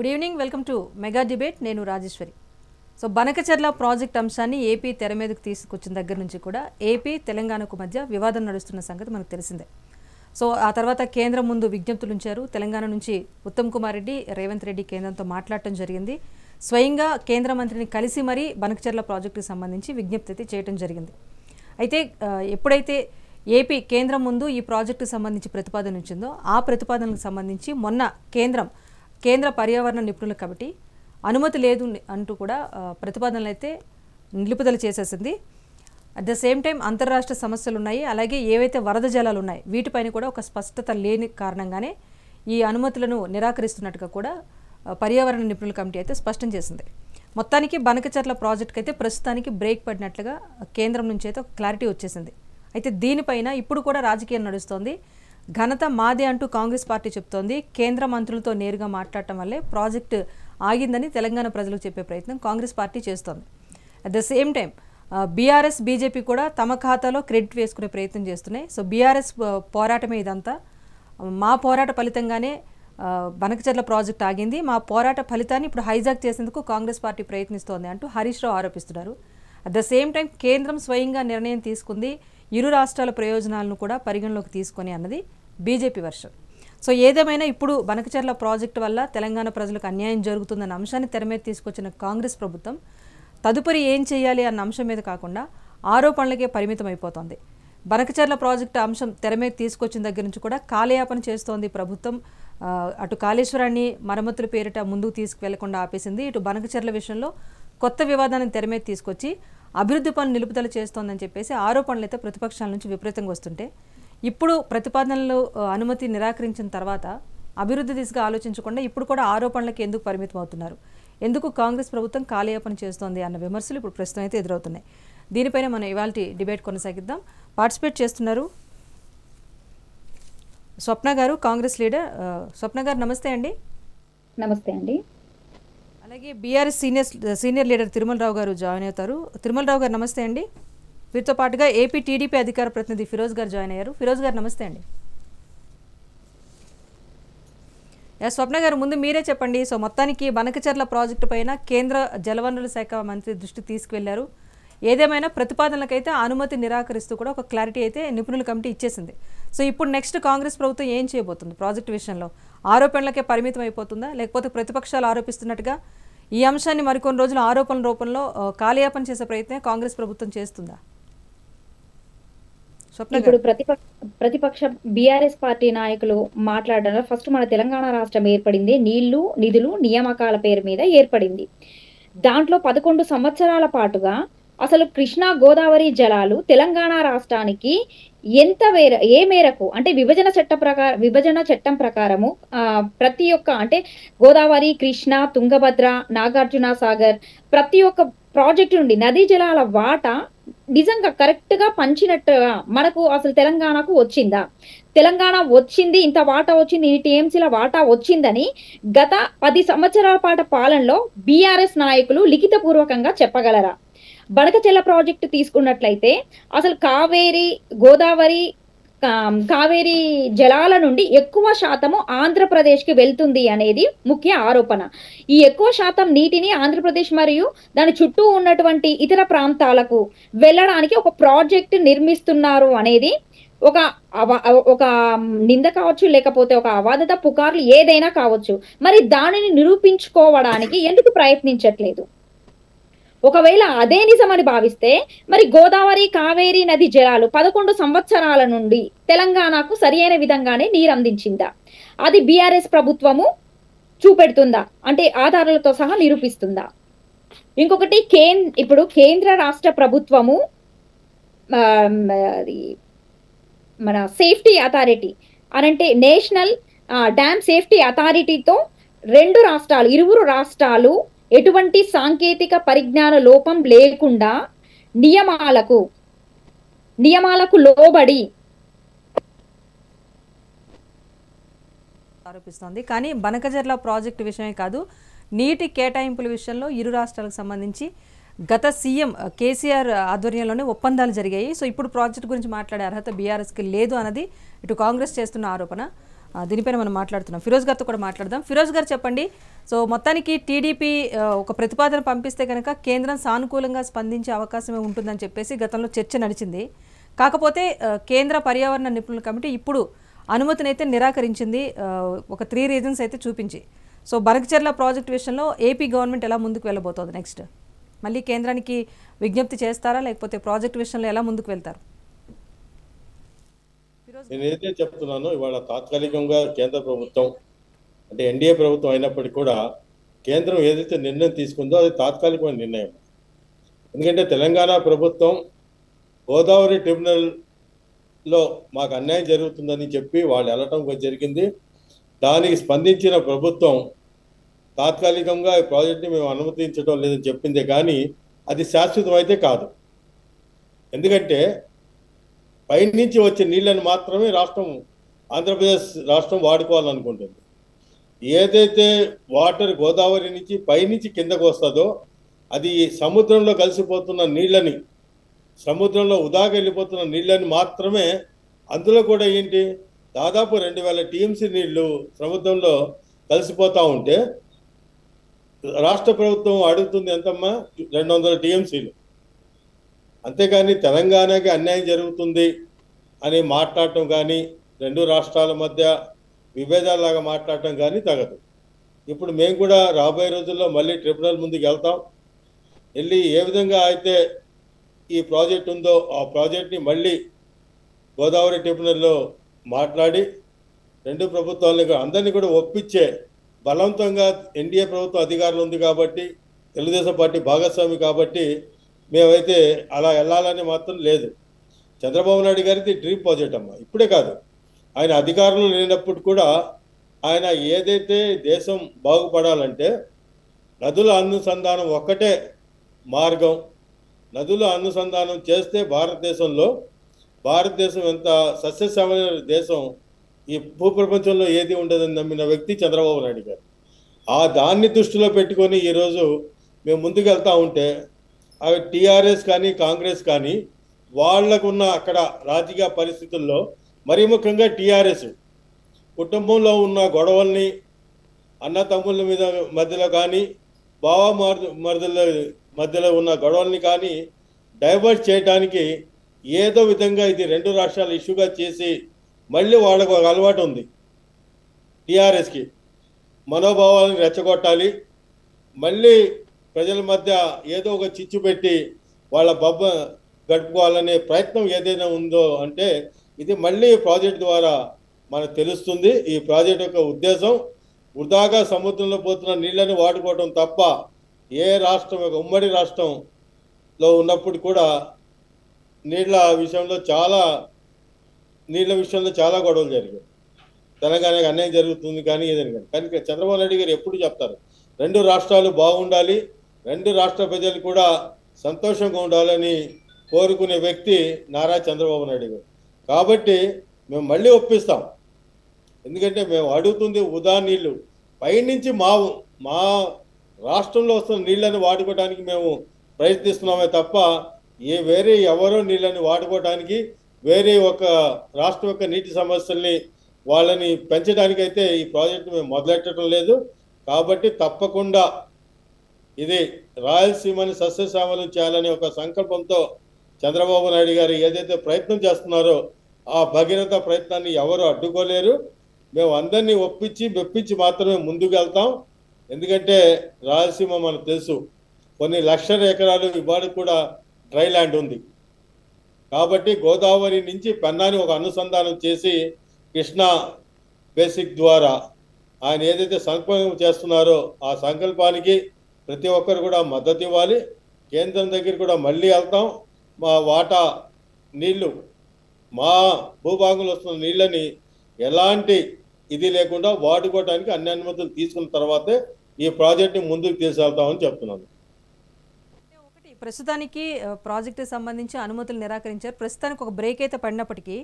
Good evening, welcome to mega debate. నేను Rajeshwari. So Banakacherla project అంశాన్ని AP తెర మీదకు తీసుకొచ్చిన దగ్గర నుంచి కూడా ఏపీ తెలంగాణకు మధ్య వివాదం నడుస్తున్న సంగతి మనకు తెలిసిందే. సో ఆ తర్వాత కేంద్రం ముందు విజ్ఞప్తులు ఉంచారు. తెలంగాణ నుంచి ఉత్తమ్ కుమార్ రెడ్డి, రేవంత్ రెడ్డి కేంద్రంతో మాట్లాడటం జరిగింది. స్వయంగా కేంద్ర మంత్రిని కలిసి మరీ బనకచెర్ల ప్రాజెక్టుకు సంబంధించి విజ్ఞప్తి అయితే చేయడం జరిగింది. అయితే ఎప్పుడైతే ఏపీ కేంద్రం ముందు ఈ ప్రాజెక్టుకు సంబంధించి ప్రతిపాదన ఉంచిందో ఆ ప్రతిపాదనకు సంబంధించి మొన్న కేంద్ర పర్యావరణ నిపుణుల కమిటీ అనుమతి లేదు అంటూ కూడా ప్రతిపాదనలు అయితే నిలుపుదల చేసేసింది. అట్ ద సేమ్ టైం అంతర్రాష్ట్ర సమస్యలు ఉన్నాయి, అలాగే ఏవైతే వరద జలాలు ఉన్నాయి వీటిపైన కూడా ఒక స్పష్టత లేని కారణంగానే ఈ అనుమతులను నిరాకరిస్తున్నట్టుగా కూడా పర్యావరణ నిపుణుల కమిటీ అయితే స్పష్టం చేసింది. మొత్తానికి బనకచెర్ల ప్రాజెక్టుకి అయితే ప్రస్తుతానికి బ్రేక్ పడినట్లుగా కేంద్రం నుంచి అయితే ఒక క్లారిటీ వచ్చేసింది. అయితే దీనిపైన ఇప్పుడు కూడా రాజకీయం నడుస్తోంది. ఘనత మాదే అంటూ కాంగ్రెస్ పార్టీ చెప్తోంది. కేంద్ర మంత్రులతో నేరుగా మాట్లాడటం వల్లే ప్రాజెక్టు ఆగిందని తెలంగాణ ప్రజలకు చెప్పే ప్రయత్నం కాంగ్రెస్ పార్టీ చేస్తోంది. At the same time BRS, BJP కూడా తమ ఖాతాలో క్రెడిట్ వేసుకునే ప్రయత్నం చేస్తున్నాయి. సో బీఆర్ఎస్ పోరాటమే ఇదంతా, మా పోరాట ఫలితంగానే బనకచెర్ల ప్రాజెక్ట్ ఆగింది, మా పోరాట ఫలితాన్ని ఇప్పుడు హైజాక్ చేసేందుకు కాంగ్రెస్ పార్టీ ప్రయత్నిస్తోంది అంటూ హరీష్ రావు ఆరోపిస్తున్నారు. అట్ ద సేమ్ టైం కేంద్రం స్వయంగా నిర్ణయం తీసుకుంది, ఇరు రాష్ట్రాల ప్రయోజనాలను కూడా పరిగణలోకి తీసుకొని అన్నది బీజేపీ వర్షన్. సో ఏదేమైనా ఇప్పుడు బనకచెర్ల ప్రాజెక్టు వల్ల తెలంగాణ ప్రజలకు అన్యాయం జరుగుతుందన్న అంశాన్ని తెర మీద తీసుకొచ్చిన కాంగ్రెస్ ప్రభుత్వం తదుపరి ఏం చేయాలి అన్న అంశం మీద కాకుండా ఆరోపణలకే పరిమితం అయిపోతుంది. బనకచెర్ల ప్రాజెక్టు అంశం తెర మీద తీసుకొచ్చిన దగ్గర నుంచి కూడా కాలయాపన చేస్తోంది ప్రభుత్వం. అటు కాళేశ్వరాన్ని మరమ్మతుల పేరిట ముందుకు తీసుకువెళ్లకుండా ఆపేసింది, ఇటు బనకచెర్ల విషయంలో కొత్త వివాదాన్ని తెర మీద తీసుకొచ్చి అభివృద్ధి పనులు నిలుపుదల చేస్తోందని చెప్పేసి ఆరోపణలు అయితే ప్రతిపక్షాల నుంచి విపరీతంగా వస్తుంటే ఇప్పుడు ప్రతిపాదనలు అనుమతి నిరాకరించిన తర్వాత అభివృద్ధి దిశగా ఆలోచించకుండా ఇప్పుడు కూడా ఆరోపణలకు ఎందుకు పరిమితం అవుతున్నారు, ఎందుకు కాంగ్రెస్ ప్రభుత్వం కాలయాపన చేస్తోంది అన్న విమర్శలు ఇప్పుడు ప్రస్తుతం అయితే ఎదురవుతున్నాయి. దీనిపైన మనం ఇవాళ డిబేట్ కొనసాగిద్దాం. పార్టిసిపేట్ చేస్తున్నారు స్వప్న గారు, కాంగ్రెస్ లీడర్. స్వప్న గారు నమస్తే అండి. నమస్తే అండి. అలాగే BRS senior leader Tirumala Rao గారు జాయిన్ అవుతారు. తిరుమల రావు గారు నమస్తే అండి. వీరితో పాటుగా ఏపీ టీడీపీ అధికార ప్రతినిధి ఫిరోజ్ గారు జాయిన్ అయ్యారు. ఫిరోజ్ గారు నమస్తే అండి. స్వప్న గారు, ముందు మీరే చెప్పండి. సో మొత్తానికి బనకచెర్ల ప్రాజెక్టు పైన కేంద్ర జలవనరుల శాఖ మంత్రి దృష్టి తీసుకువెళ్లారు. ఏదేమైనా ప్రతిపాదనలకైతే అనుమతి నిరాకరిస్తూ కూడా ఒక క్లారిటీ అయితే నిపుణుల కమిటీ ఇచ్చేసింది. సో ఇప్పుడు నెక్స్ట్ కాంగ్రెస్ ప్రభుత్వం ఏం చేయబోతుంది? ప్రాజెక్టు విషయంలో ఆరోపణలకే పరిమితం అయిపోతుందా, లేకపోతే ప్రతిపక్షాలు ఆరోపిస్తున్నట్టుగా ఈ అంశాన్ని మరికొన్ని రోజులు ఆరోపణల రూపంలో కాలయాపన చేసే ప్రయత్నం కాంగ్రెస్ ప్రభుత్వం చేస్తుందా? ఇప్పుడు ప్రతిపక్ష బీఆర్ఎస్ పార్టీ నాయకులు మాట్లాడడంలో ఫస్ట్ మన తెలంగాణ రాష్ట్రం ఏర్పడింది నీళ్లు, నిధులు, నియామకాల పేరు మీద ఏర్పడింది. దాంట్లో 11 సంవత్సరాల పాటుగా అసలు కృష్ణా గోదావరి జలాలు తెలంగాణ రాష్ట్రానికి ఏ మేరకు అంటే విభజన చట్టం ప్రకారము ప్రతి ఒక్క అంటే గోదావరి, కృష్ణ, తుంగభద్ర, నాగార్జున సాగర్ ప్రతి ఒక్క ప్రాజెక్టు నుండి నదీ జలాల వాటా నిజంగా కరెక్ట్ గా పంచినట్టుగా మనకు అసలు తెలంగాణకు వచ్చిందా? తెలంగాణ వచ్చింది, ఇంత వాటా వచ్చింది, ఈ టీఎంసీల వాటా వచ్చిందని గత 10 సంవత్సరాల పాటు పాలనలో బీఆర్ఎస్ నాయకులు లిఖిత పూర్వకంగా చెప్పగలరా? బనకచెర్ల ప్రాజెక్టు తీసుకున్నట్లయితే అసలు కావేరీ జలాల నుండి ఎక్కువ శాతము ఆంధ్రప్రదేశ్కి వెళ్తుంది అనేది ముఖ్య ఆరోపణ. ఈ ఎక్కువ శాతం నీటిని ఆంధ్రప్రదేశ్ మరియు దాని చుట్టూ ఉన్నటువంటి ఇతర ప్రాంతాలకు వెళ్ళడానికి ఒక ప్రాజెక్టు నిర్మిస్తున్నారు అనేది ఒక నింద కావచ్చు, లేకపోతే ఒక అవాదత పుకార్లు ఏదైనా కావచ్చు. మరి దానిని నిరూపించుకోవడానికి ఎందుకు ప్రయత్నించట్లేదు? ఒకవేళ అదే నిజమని భావిస్తే మరి గోదావరి, కావేరీ నది జలాలు 11 సంవత్సరాల నుండి తెలంగాణకు సరియైన విధంగానే నీరు అందించిందా? అది బీఆర్ఎస్ ప్రభుత్వము చూపెడుతుందా? అంటే ఆధారాలతో సహా నిరూపిస్తుందా? ఇంకొకటి ఇప్పుడు కేంద్ర రాష్ట్ర ప్రభుత్వము మన సేఫ్టీ అథారిటీ అనంటే నేషనల్ డ్యామ్ సేఫ్టీ అథారిటీతో ఇరువురు రాష్ట్రాలు ఎటువంటి సాంకేతిక పరిజ్ఞాన లోపం లేకుండా నియమాలకు లోబడి ఆరోపిస్తోంది. కానీ బనకచెర్ల ప్రాజెక్టు విషయమే కాదు, నీటి కేటాయింపుల విషయంలో ఇరు రాష్ట్రాలకు సంబంధించి గత సీఎం కేసీఆర్ ఆధ్వర్యంలోనే ఒప్పందాలు జరిగాయి. సో ఇప్పుడు ప్రాజెక్టు గురించి మాట్లాడే అర్హత బీఆర్ఎస్కి లేదు అన్నది ఇటు కాంగ్రెస్ చేస్తున్న ఆరోపణ. దీనిపైన మనం మాట్లాడుతున్నాం. ఫిరోజ్ గారితో కూడా మాట్లాడదాం. ఫిరోజ్ గారు చెప్పండి, సో మొత్తానికి టీడీపీ ఒక ప్రతిపాదన పంపిస్తే కనుక కేంద్రం సానుకూలంగా స్పందించే అవకాశమే ఉంటుందని చెప్పేసి గతంలో చర్చ నడిచింది. కాకపోతే కేంద్ర పర్యావరణ నిపుణుల కమిటీ ఇప్పుడు అనుమతినైతే నిరాకరించింది, ఒక 3 రీజన్స్ అయితే చూపించి. సో బనకచెర్ల ప్రాజెక్టు విషయంలో ఏపీ గవర్నమెంట్ ఎలా ముందుకు వెళ్ళబోతోంది? నెక్స్ట్ మళ్ళీ కేంద్రానికి విజ్ఞప్తి చేస్తారా, లేకపోతే ప్రాజెక్టు విషయంలో ఎలా ముందుకు వెళ్తారు? నేనైతే చెప్తున్నాను, ఇవాళ తాత్కాలికంగా కేంద్ర ప్రభుత్వం అంటే ఎన్డీఏ ప్రభుత్వం అయినప్పటికీ కూడా కేంద్రం ఏదైతే నిర్ణయం తీసుకుందో అది తాత్కాలికమైన నిర్ణయం. ఎందుకంటే తెలంగాణ ప్రభుత్వం గోదావరి ట్రిబ్యునల్లో మాకు అన్యాయం జరుగుతుందని చెప్పి వాళ్ళు వెళ్ళటం జరిగింది. దానికి స్పందించిన ప్రభుత్వం తాత్కాలికంగా ఈ ప్రాజెక్ట్ని మేము అనుమతించడం లేదని చెప్పిందే కానీ అది శాశ్వతం అయితే కాదు. ఎందుకంటే పైనుంచి వచ్చే నీళ్ళని మాత్రమే ఆంధ్రప్రదేశ్ రాష్ట్రం వాడుకోవాలనుకుంటుంది. ఏదైతే వాటర్ గోదావరి నుంచి పైనుంచి కిందకు వస్తుందో అది సముద్రంలో కలిసిపోతున్న నీళ్ళని, సముద్రంలో ఉదాగా వెళ్ళిపోతున్న నీళ్ళని మాత్రమే, అందులో కూడా ఏంటి దాదాపు 2000 టీఎంసీ నీళ్లు సముద్రంలో కలిసిపోతూ ఉంటే రాష్ట్ర ప్రభుత్వం అడుగుతుంది ఎంతమ్మా? 200 టీఎంసీలు. అంతేకాని తెలంగాణకి అన్యాయం జరుగుతుంది అని మాట్లాడటం కానీ, 2 రాష్ట్రాల మధ్య విభేదాలాగా మాట్లాడటం కానీ తగదు. ఇప్పుడు మేము కూడా రాబోయే రోజుల్లో మళ్ళీ ట్రిబ్యునల్ ముందుకు వెళ్తాం. వెళ్ళి ఏ విధంగా అయితే ఈ ప్రాజెక్ట్ ఉందో ఆ ప్రాజెక్ట్ని మళ్ళీ గోదావరి ట్రిబ్యునల్లో మాట్లాడి 2 ప్రభుత్వాలని అందరినీ కూడా ఒప్పించే బలవంతంగా ఎన్డీఏ ప్రభుత్వం అధికారులు ఉంది కాబట్టి, తెలుగుదేశం పార్టీ భాగస్వామి కాబట్టి మేమైతే అలా వెళ్ళాలని మాత్రం లేదు. చంద్రబాబు నాయుడు గారిది డ్రీమ్ ప్రాజెక్ట్ అమ్మ. ఇప్పుడే కాదు, ఆయన అధికారులు లేనప్పుడు కూడా ఆయన ఏదైతే దేశం బాగుపడాలంటే నదుల అనుసంధానం ఒక్కటే మార్గం. నదుల అనుసంధానం చేస్తే భారతదేశం ఎంత సస్యశ్యామల దేశం ఈ భూప్రపంచంలో ఏది ఉండదని నమ్మిన వ్యక్తి చంద్రబాబు నాయుడు గారు. దాన్ని దృష్టిలో పెట్టుకొని ఈరోజు మేము ముందుకు వెళ్తూ ఉంటే అవి టీఆర్ఎస్ కానీ కాంగ్రెస్ కానీ వాళ్లకున్న అక్కడ రాజకీయ పరిస్థితుల్లో, మరీ ముఖ్యంగా టీఆర్ఎస్ కుటుంబంలో ఉన్న గొడవల్ని, అన్న తమ్ముళ్ళ మధ్యలో కానీ, మరుదుల మధ్యలో ఉన్న గొడవల్ని కానీ డైవర్ట్ చేయడానికి ఏదో విధంగా ఇది 2 రాష్ట్రాల ఇష్యూగా చేసి మళ్ళీ వాళ్ళకు ఒక అలవాటు ఉంది టీఆర్ఎస్కి, మనోభావాలను రెచ్చగొట్టాలి, మళ్ళీ ప్రజల మధ్య ఏదో ఒక చిచ్చు పెట్టి వాళ్ళ గడుపుకోవాలనే ప్రయత్నం ఏదైనా ఉందో అంటే ఇది మళ్ళీ ప్రాజెక్ట్ ద్వారా మనకు తెలుస్తుంది. ఈ ప్రాజెక్ట్ యొక్క ఉద్దేశం వృధాగా సముద్రంలో పోతున్న నీళ్ళని వాడుకోవడం తప్ప ఏ రాష్ట్రం, ఒక ఉమ్మడి రాష్ట్రంలో ఉన్నప్పుడు కూడా నీళ్ళ విషయంలో చాలా గొడవలు జరిగాయి. తెలంగాణకి అన్యాయం జరుగుతుంది కానీ ఏదైనా కానీ చంద్రబాబు నాయుడు గారు ఎప్పుడు చెప్తారు 2 రాష్ట్రాలు బాగుండాలి, 2 రాష్ట్ర ప్రజలు కూడా సంతోషంగా ఉండాలని కోరుకునే వ్యక్తి నారా చంద్రబాబు నాయుడు గారు. కాబట్టి మేము మళ్ళీ ఒప్పిస్తాం. ఎందుకంటే మేము అడుగుతుంది ఉదా నీళ్లు పైనుంచి మా రాష్ట్రంలో వస్తున్న నీళ్ళని వాడుకోవడానికి మేము ప్రయత్నిస్తున్నామే తప్ప వేరే ఎవరో నీళ్ళని వాడుకోవడానికి, వేరే ఒక రాష్ట్రం యొక్క నీటి సమస్యల్ని వాళ్ళని పెంచడానికైతే ఈ ప్రాజెక్టు మేము మొదలెట్టడం లేదు. కాబట్టి తప్పకుండా ఇది రాయలసీమని సస్యశ్యామలం చేయాలనే ఒక సంకల్పంతో చంద్రబాబు నాయుడు గారు ఏదైతే ప్రయత్నం చేస్తున్నారో ఆ భగీరథ ప్రయత్నాన్ని ఎవరు అడ్డుకోలేరు. మేము అందరినీ మెప్పించి మాత్రమే ముందుకు వెళ్తాం. ఎందుకంటే రాయలసీమ మనకు తెలుసు, కొన్ని లక్షల ఎకరాలు ఇవాళ కూడా డ్రై ల్యాండ్ ఉంది. కాబట్టి గోదావరి నుంచి పెన్నాని ఒక అనుసంధానం చేసి కృష్ణా బేసిక్ ద్వారా ఆయన ఏదైతే సంకల్పం చేస్తున్నారో ఆ సంకల్పానికి ప్రతి ఒక్కరు కూడా మద్దతు ఇవ్వాలి. కేంద్రం దగ్గర కూడా మళ్ళీ వెళ్తాం. మా వాటా నీళ్లు, మా భూభాగంలో వస్తున్న నీళ్ళని ఎలాంటి ఇది లేకుండా వాడుకోవడానికి అన్ని అనుమతులు తీసుకున్న తర్వాతే ఈ ప్రాజెక్ట్ని ముందుకు తీసుకెళ్తామని చెప్తున్నాను. ప్రస్తుతానికి ప్రాజెక్టుకి సంబంధించి అనుమతులు నిరాకరించారు. ప్రస్తుతానికి ఒక బ్రేక్ అయితే పడినప్పటికీ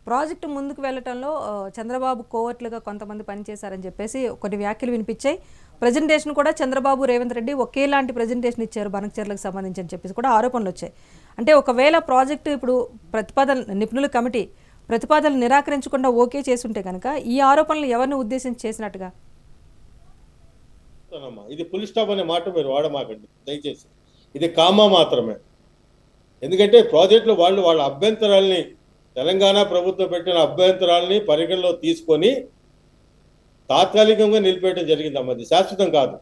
ప్రాజెక్టు ముందుకు వెళ్ళటంలో చంద్రబాబు కోవర్ట్లుగా కొంతమంది పనిచేశారని చెప్పేసి కొన్ని వ్యాఖ్యలు వినిపించాయి. ప్రజెంటేషన్ కూడా చంద్రబాబు, రేవంత్ రెడ్డి ఒకేలాంటి ప్రజెంటేషన్ ఇచ్చారు బనకచెర్లకు సంబంధించి అని చెప్పేసి కూడా ఆరోపణలు వచ్చాయి. అంటే ఒకవేళ ప్రాజెక్టు ఇప్పుడు నిపుణుల కమిటీ ప్రతిపాదనలు నిరాకరించకుండా ఓకే చేసుంటే కనుక ఈ ఆరోపణలు ఎవరిని ఉద్దేశించి చేసినట్టుగా? ఇది ఫుల్ స్టాప్ అనే మాట మీరు వాడమాకండి దయచేసి. ఇది కామా మాత్రమే. ఎందుకంటే ప్రాజెక్టులో వాళ్ళ అభ్యంతరాలని, తెలంగాణ ప్రభుత్వం పెట్టిన అభ్యంతరాలని పరిగణలో తీసుకొని తాత్కాలికంగా నిలిపేయడం జరిగిందమ్మా. అది శాశ్వతం కాదు.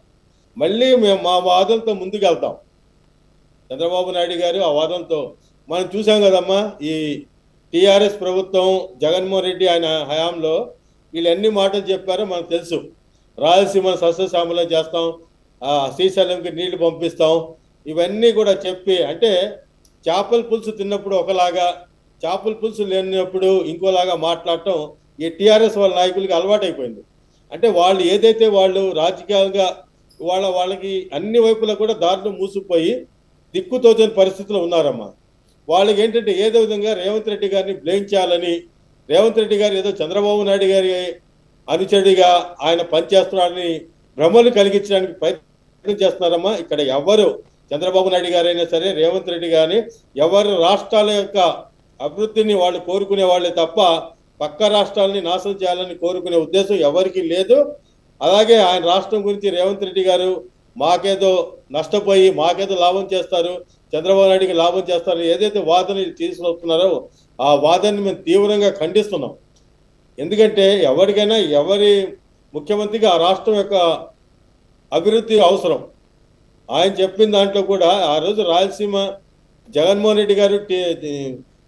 మళ్ళీ మేము మా వాదంతో ముందుకు వెళ్తాం. చంద్రబాబు నాయుడు గారు ఆ వాదంతో మనం చూసాం కదమ్మా. ఈ టీఆర్ఎస్ ప్రభుత్వం జగన్మోహన్ రెడ్డి ఆయన హయాంలో వీళ్ళు ఎన్ని మాటలు చెప్పారో మనకు తెలుసు. రాయలసీమను సస్యశ్యామలం చేస్తాం, శ్రీశైలంకి నీళ్లు పంపిస్తాం, ఇవన్నీ కూడా చెప్పి, అంటే చేపల పులుసు తిన్నప్పుడు ఒకలాగా, చేపల పులుసు లేనప్పుడు ఇంకోలాగా మాట్లాడటం ఈ టీఆర్ఎస్ వాళ్ళ నాయకులకి అలవాటైపోయింది. అంటే వాళ్ళు ఏదైతే వాళ్ళు రాజకీయంగా వాళ్ళకి అన్ని వైపులా కూడా దారులు మూసుకుపోయి దిక్కుతోచని పరిస్థితిలో ఉన్నారమ్మా. వాళ్ళకి ఏంటంటే ఏదో విధంగా రేవంత్ రెడ్డి గారిని బ్లేమ్ చేయాలని, రేవంత్ రెడ్డి గారు ఏదో చంద్రబాబు నాయుడు గారి అనుచరుడిగా ఆయన పనిచేస్తున్నాడని భ్రమలు కలిగించడానికి ప్రయత్నం చేస్తున్నారమ్మా. ఇక్కడ ఎవరు చంద్రబాబు నాయుడు గారైనా సరే, రేవంత్ రెడ్డి గారిని, ఎవరు రాష్ట్రాల యొక్క అభివృద్ధిని వాళ్ళు కోరుకునే వాళ్ళే తప్ప పక్క రాష్ట్రాలని నాశనం చేయాలని కోరుకునే ఉద్దేశం ఎవరికి లేదు. అలాగే ఆయన రాష్ట్రం గురించి రేవంత్ రెడ్డి గారు మాకేదో నష్టపోయి మాకేదో లాభం చేస్తారు, చంద్రబాబు నాయుడికి లాభం చేస్తారు ఏదైతే వాదనలు తీసుకొస్తున్నారో ఆ వాదనని మేము తీవ్రంగా ఖండిస్తున్నాం. ఎందుకంటే ఎవరికైనా ఎవరి ముఖ్యమంత్రిగా ఆ రాష్ట్రం యొక్క అభివృద్ధి అవసరం. ఆయన చెప్పిన దాంట్లో కూడా ఆ రోజు రాయలసీమ జగన్మోహన్ రెడ్డి గారు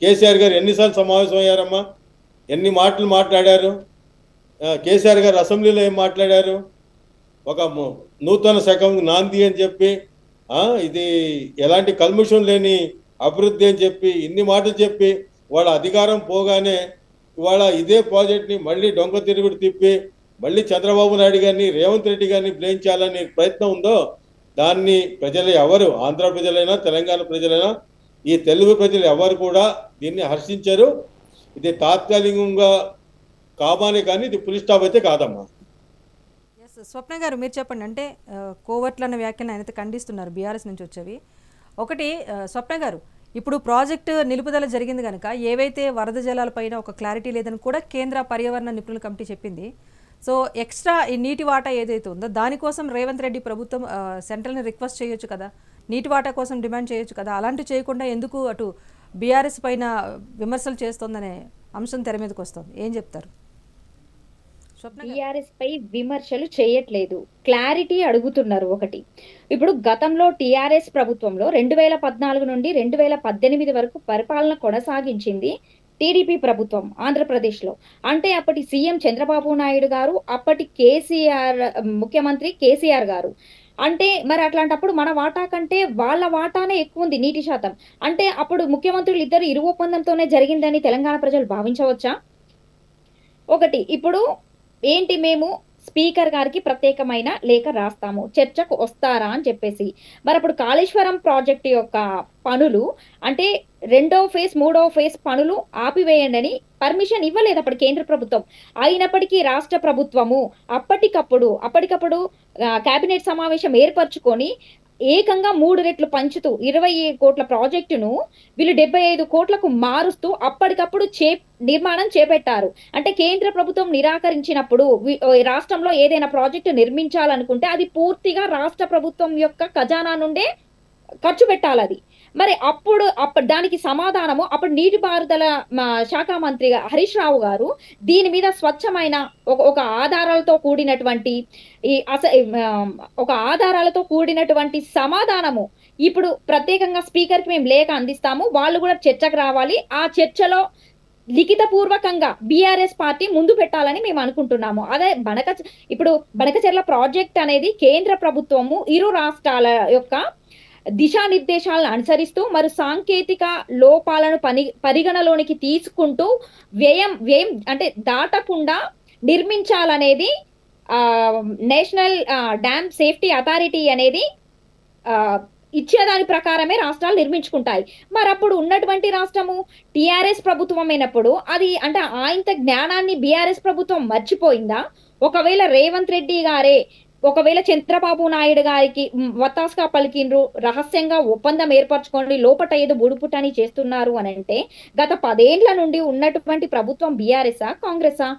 కేసీఆర్ గారు ఎన్నిసార్లు సమావేశం అయ్యారమ్మా, ఎన్ని మాటలు మాట్లాడారు. కేసీఆర్ గారు అసెంబ్లీలో ఏం మాట్లాడారు, ఒక నూతన శకం నాంది అని చెప్పి, ఇది ఎలాంటి కల్ముషం లేని అభివృద్ధి అని చెప్పి ఇన్ని మాటలు చెప్పి వాళ్ళ అధికారం పోగానే ఇవాళ ఇదే ప్రాజెక్ట్ని మళ్ళీ డొంక తిరుగుడు తిప్పి మళ్ళీ చంద్రబాబు నాయుడు గారిని, రేవంత్ రెడ్డి గారిని బ్లేమ్ చేయాలనే ప్రయత్నం ఉందో దాన్ని ప్రజలు ఎవరు, ఆంధ్ర ప్రజలైనా తెలంగాణ ప్రజలైనా ఈ తెలుగు ప్రజలు ఎవరు కూడా దీన్ని హర్షించారు. ఇది తాత్కాలికంగా కామానే కానీ ఇది ఫుల్ స్టాప్ అయితే కాదమ్మా. స్వప్న గారు మీరు చెప్పండి. అంటే కోవట్లన్న వ్యాఖ్యను ఆయన ఖండిస్తున్నారు బీఆర్ఎస్ నుంచి వచ్చేవి. ఒకటి స్వప్న గారు, ఇప్పుడు ప్రాజెక్టు నిలుపుదల జరిగింది కనుక ఏవైతే వరద జలాలపైన ఒక క్లారిటీ లేదని కూడా కేంద్ర పర్యావరణ నిపుణుల కమిటీ చెప్పింది. సో ఎక్స్ట్రా ఈ నీటి వాటా ఏదైతే ఉందో దానికోసం రేవంత్ రెడ్డి ప్రభుత్వం సెంట్రల్ని రిక్వెస్ట్ చేయొచ్చు కదా, నీటి వాటా కోసం డిమాండ్ చేయొచ్చు కదా. అలాంటివి చేయకుండా ఎందుకు అటు బీఆర్ఎస్ పైన విమర్శలు చేస్తోందనే అంశం తెర మీదకి వస్తుంది, ఏం చెప్తారు? టీఆర్ఎస్ పై విమర్శలు చేయట్లేదు, క్లారిటీ అడుగుతున్నారు. ఒకటి, ఇప్పుడు గతంలో టీఆర్ఎస్ ప్రభుత్వంలో 2014 నుండి 2018 వరకు పరిపాలన కొనసాగించింది టీడీపీ ప్రభుత్వం ఆంధ్రప్రదేశ్లో. అంటే అప్పటి సీఎం చంద్రబాబు నాయుడు గారు, అప్పటి ముఖ్యమంత్రి కేసీఆర్ గారు. అంటే మరి అట్లాంటప్పుడు మన వాటా కంటే వాళ్ళ వాటానే ఎక్కువ ఉంది నీటి శాతం. అంటే అప్పుడు ముఖ్యమంత్రులు ఇద్దరు ఇరు ఒప్పందంతోనే జరిగిందని తెలంగాణ ప్రజలు భావించవచ్చా? ఒకటి, ఇప్పుడు ఏంటి, మేము స్పీకర్ గారికి ప్రత్యేకమైన లేఖ రాస్తాము, చర్చకు వస్తారా అని చెప్పేసి. మరి అప్పుడు కాళేశ్వరం ప్రాజెక్టు యొక్క పనులు అంటే 2వ ఫేజ్ 3వ ఫేజ్ పనులు ఆపివేయండి అని పర్మిషన్ ఇవ్వలేదు అప్పుడు కేంద్ర ప్రభుత్వం. అయినప్పటికీ రాష్ట్ర ప్రభుత్వము అప్పటికప్పుడు కేబినెట్ సమావేశం ఏర్పరచుకొని ఏకంగా 3 రెట్లు పంచుతూ 20 కోట్ల ప్రాజెక్టును వీళ్ళు 75 కోట్లకు మారుస్తూ అప్పటికప్పుడు నిర్మాణం చేపట్టారు. అంటే కేంద్ర ప్రభుత్వం నిరాకరించినప్పుడు రాష్ట్రంలో ఏదైనా ప్రాజెక్టు నిర్మించాలనుకుంటే అది పూర్తిగా రాష్ట్ర ప్రభుత్వం యొక్క ఖజానా నుండే ఖర్చు పెట్టాలి అది. మరి అప్పుడు దానికి సమాధానము అప్పుడు నీటిపారుదల శాఖ మంత్రిగా హరీష్ రావు గారు దీని మీద స్వచ్ఛమైన ఒక ఆధారాలతో కూడినటువంటి సమాధానము ఇప్పుడు ప్రత్యేకంగా స్పీకర్కి మేము లేఖ అందిస్తాము, వాళ్ళు కూడా చర్చకు రావాలి, ఆ చర్చలో లిఖితపూర్వకంగా బీఆర్ఎస్ పార్టీ ముందు పెట్టాలని మేము అనుకుంటున్నాము. అదే ఇప్పుడు బనకచెర్ల ప్రాజెక్ట్ అనేది కేంద్ర ప్రభుత్వము ఇరు రాష్ట్రాల యొక్క దిశానిర్దేశాలను అనుసరిస్తూ మరి సాంకేతిక లోపాలను పరిగణలోనికి తీసుకుంటూ వ్యయం అంటే దాటకుండా నిర్మించాలనేది నేషనల్ డ్యామ్ సేఫ్టీ అథారిటీ అనేది ఇచ్చేదాని ప్రకారమే రాష్ట్రాలు నిర్మించుకుంటాయి. మరి అప్పుడు ఉన్నటువంటి రాష్ట్రము టీఆర్ఎస్ ప్రభుత్వం అయినప్పుడు అది అంటే ఆయంత జ్ఞానాన్ని బీఆర్ఎస్ ప్రభుత్వం మర్చిపోయిందా? ఒకవేళ రేవంత్ రెడ్డి గారే ఒకవేళ చంద్రబాబు నాయుడు గారికి వత్తాసుగా పలికిండ్రు, రహస్యంగా ఒప్పందం ఏర్పరచుకోండి, లోపట ఏదో బుడుపుటని చేస్తున్నారు అని అంటే గత 10 ఏండ్ల నుండి ఉన్నటువంటి ప్రభుత్వం బీఆర్ఎస్ఆ కాంగ్రెసా?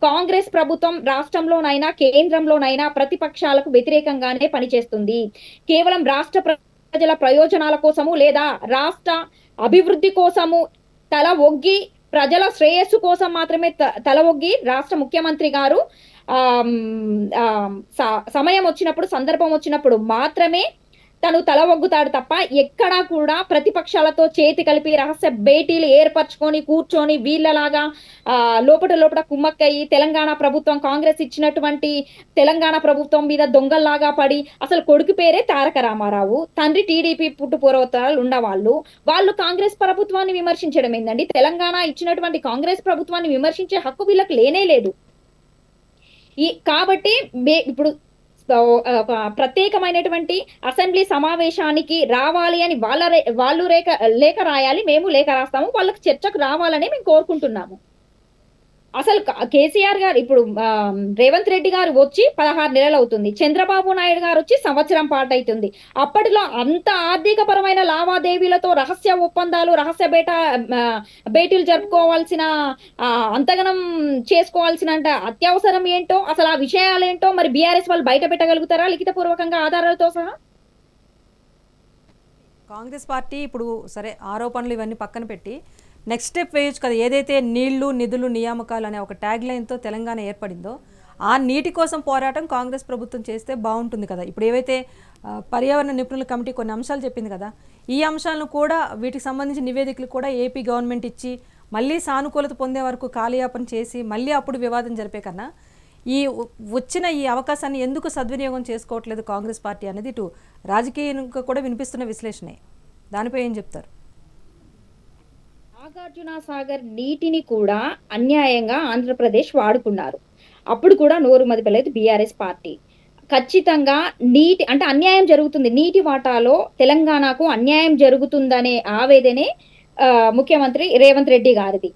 కాంగ్రెస్ ప్రభుత్వం రాష్ట్రంలోనైనా కేంద్రంలోనైనా ప్రతిపక్షాలకు వ్యతిరేకంగానే పనిచేస్తుంది. కేవలం రాష్ట్ర ప్రజల ప్రయోజనాల కోసము లేదా రాష్ట్ర అభివృద్ధి కోసము తల ఒగ్గి ప్రజల శ్రేయస్సు కోసం మాత్రమే తల ఒగ్గి రాష్ట్ర ముఖ్యమంత్రి గారు సమయం వచ్చినప్పుడు సందర్భం వచ్చినప్పుడు మాత్రమే తను తల ఒగ్గుతాడు తప్ప ఎక్కడా కూడా ప్రతిపక్షాలతో చేతి కలిపి రహస్య భేటీలు ఏర్పరచుకొని కూర్చొని వీళ్ళలాగా లోపల కుమ్మక్కయ్యి తెలంగాణ ప్రభుత్వం కాంగ్రెస్ ఇచ్చినటువంటి తెలంగాణ ప్రభుత్వం మీద దొంగల్లాగా పడి, అసలు కొడుకు పేరే తారక రామారావు, తండ్రి టీడీపీ పుట్టుపూర్వోత్తరాలు ఉన్నవాళ్ళు, వాళ్ళు కాంగ్రెస్ ప్రభుత్వాన్ని విమర్శించడం ఏందండి? తెలంగాణ ఇచ్చినటువంటి కాంగ్రెస్ ప్రభుత్వాన్ని విమర్శించే హక్కు వీళ్ళకి లేనే లేదు. కాబట్టి ఇప్పుడు ప్రత్యేకమైనటువంటి అసెంబ్లీ సమావేశానికి రావాలి అని వాళ్ళు లేఖ రాయాలి, మేము లేఖ రాస్తాము, వాళ్ళకి చర్చకు రావాలని మేము కోరుకుంటున్నాము. అసలు కేసీఆర్ గారు ఇప్పుడు రేవంత్ రెడ్డి గారు వచ్చి 16 నెలలు అవుతుంది, చంద్రబాబు నాయుడు గారు వచ్చి సంవత్సరం పాటు అవుతుంది. అప్పటిలో అంత ఆర్థిక పరమైన లావాదేవీలతో రహస్య ఒప్పందాలు, రహస్య భేటీలు జరుపుకోవాల్సిన అంతగనం చేసుకోవాల్సిన అత్యవసరం ఏంటో, అసలు ఆ విషయాలు ఏంటో మరి బీఆర్ఎస్ వాళ్ళు బయట పెట్టగలుగుతారా లిఖిత పూర్వకంగా ఆధారాలతో సహా? కాంగ్రెస్ పార్టీ ఇప్పుడు సరే ఆరోపణలు ఇవన్నీ పక్కన పెట్టి నెక్స్ట్ స్టెప్ వేయచ్చు కదా. ఏదైతే నీళ్లు నిధులు నియామకాలు అనే ఒక ట్యాగ్ లైన్తో తెలంగాణ ఏర్పడిందో ఆ నీటి కోసం పోరాటం కాంగ్రెస్ ప్రభుత్వం చేస్తే బాగుంటుంది కదా. ఇప్పుడు ఏవైతే పర్యావరణ నిపుణుల కమిటీ కొన్ని అంశాలు చెప్పింది కదా, ఈ అంశాలను కూడా వీటికి సంబంధించిన నివేదికలు కూడా ఏపీ గవర్నమెంట్ ఇచ్చి మళ్ళీ సానుకూలత పొందే వరకు కాలయాపన చేసి మళ్ళీ అప్పుడు వివాదం జరిపే కన్నా వచ్చిన ఈ అవకాశాన్ని ఎందుకు సద్వినియోగం చేసుకోవట్లేదు కాంగ్రెస్ పార్టీ అనేది ఇటు రాజకీయంగా కూడా వినిపిస్తున్న విశ్లేషణే. దానిపై ఏం చెప్తారు? నాగార్జున సాగర్ నీటిని కూడా అన్యాయంగా ఆంధ్రప్రదేశ్ వాడుకున్నారు. అప్పుడు కూడా నోరు మెదపలేదు బీఆర్ఎస్ పార్టీ. ఖచ్చితంగా నీటి అంటే అన్యాయం జరుగుతుంది, నీటి వాటాలో తెలంగాణకు అన్యాయం జరుగుతుందనే ఆవేదనే ముఖ్యమంత్రి రేవంత్ రెడ్డి గారిది.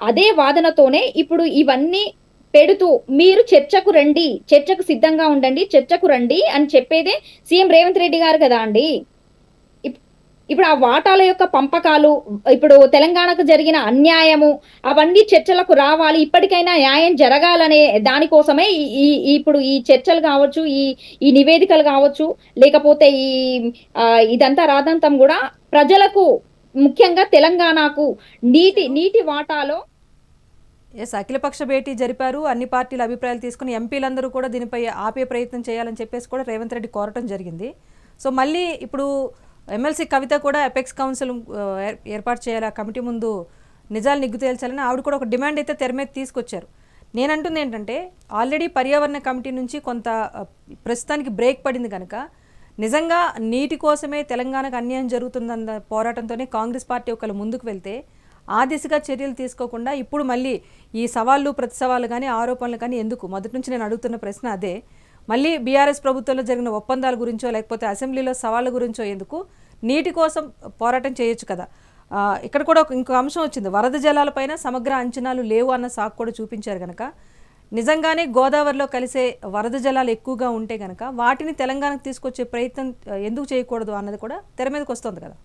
అదే వాదనతోనే ఇప్పుడు ఇవన్నీ పెడుతూ మీరు చర్చకు రండి, చర్చకు సిద్ధంగా ఉండండి, చర్చకు రండి అని చెప్పేదే సీఎం రేవంత్ రెడ్డి గారు కదా అండి. ఇప్పుడు ఆ వాటాల యొక్క పంపకాలు, ఇప్పుడు తెలంగాణకు జరిగిన అన్యాయము, అవన్నీ చర్చలకు రావాలి, ఇప్పటికైనా న్యాయం జరగాలనే దానికోసమే ఇప్పుడు ఈ చర్చలు కావచ్చు, ఈ నివేదికలు కావచ్చు, లేకపోతే ఇదంతా రాదంతం కూడా ప్రజలకు ముఖ్యంగా తెలంగాణకు నీటి వాటాలో అఖిలపక్ష భేటీ జరిపారు. అన్ని పార్టీల అభిప్రాయాలు తీసుకుని ఎంపీలందరూ కూడా దీనిపై ఆపే ప్రయత్నం చేయాలని చెప్పేసి కూడా రేవంత్ రెడ్డి కోరటం జరిగింది. సో మళ్ళీ ఇప్పుడు ఎమ్మెల్సీ కవిత కూడా ఎపెక్స్ కౌన్సిల్ ఏర్పాటు చేయాలి, ఆ కమిటీ ముందు నిజాలు నిగ్గు తేల్చాలని ఆవిడ కూడా ఒక డిమాండ్ అయితే తెర మీద తీసుకొచ్చారు. నేనంటుంది ఏంటంటే ఆల్రెడీ పర్యావరణ కమిటీ నుంచి కొంత ప్రస్తుతానికి బ్రేక్ పడింది కనుక నిజంగా నీటి కోసమే తెలంగాణకు అన్యాయం జరుగుతుందన్న పోరాటంతోనే కాంగ్రెస్ పార్టీ ఒకళ్ళు ముందుకు వెళ్తే ఆ దిశగా చర్యలు తీసుకోకుండా ఇప్పుడు మళ్ళీ ఈ సవాళ్ళు ప్రతి సవాళ్ళు కానీ ఆరోపణలు కానీ ఎందుకు? మొదటి నుంచి నేను అడుగుతున్న ప్రశ్న అదే. మళ్ళీ బీఆర్ఎస్ ప్రభుత్వంలో జరిగిన ఒప్పందాల గురించో లేకపోతే అసెంబ్లీలో సవాళ్ళ గురించో ఎందుకు? నీటి కోసం పోరాటం చేయొచ్చు కదా. ఇక్కడ కూడా ఇంకో అంశం వచ్చింది, వరద జలాలపైన సమగ్ర అంచనాలు లేవు అన్న సాకు కూడా చూపించారు కనుక నిజంగానే గోదావరిలో కలిసే వరద జలాలు ఎక్కువగా ఉంటే కనుక వాటిని తెలంగాణకు తీసుకొచ్చే ప్రయత్నం ఎందుకు చేయకూడదు అన్నది కూడా తెర మీదకి వస్తుంది కదా.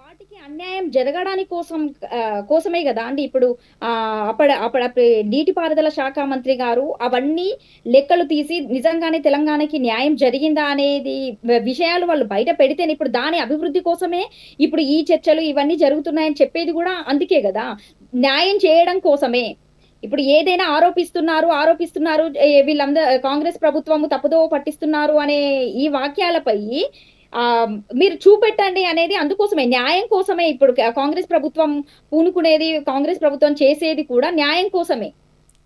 వాటికి అన్యాయం జరగడానికి కోసమే కదా అండి ఇప్పుడు అప్పుడు నీటిపారుదల శాఖ మంత్రి గారు అవన్నీ లెక్కలు తీసి నిజంగానే తెలంగాణకి న్యాయం జరిగిందా అనేది విషయాలు వాళ్ళు బయట పెడితేనే ఇప్పుడు దాని అభివృద్ధి కోసమే ఇప్పుడు ఈ చర్చలు ఇవన్నీ జరుగుతున్నాయని చెప్పేది కూడా అందుకే కదా, న్యాయం చేయడం కోసమే. ఇప్పుడు ఏదైనా ఆరోపిస్తున్నారు వీళ్ళందరూ కాంగ్రెస్ ప్రభుత్వము తప్పుదో పట్టిస్తున్నారు అనే ఈ వాక్యాలపై మీరు చూపెట్టండి అనేది అందుకోసమే, న్యాయం కోసమే. ఇప్పుడు కాంగ్రెస్ ప్రభుత్వం పూనుకునేది, కాంగ్రెస్ ప్రభుత్వం చేసేది కూడా న్యాయం కోసమే.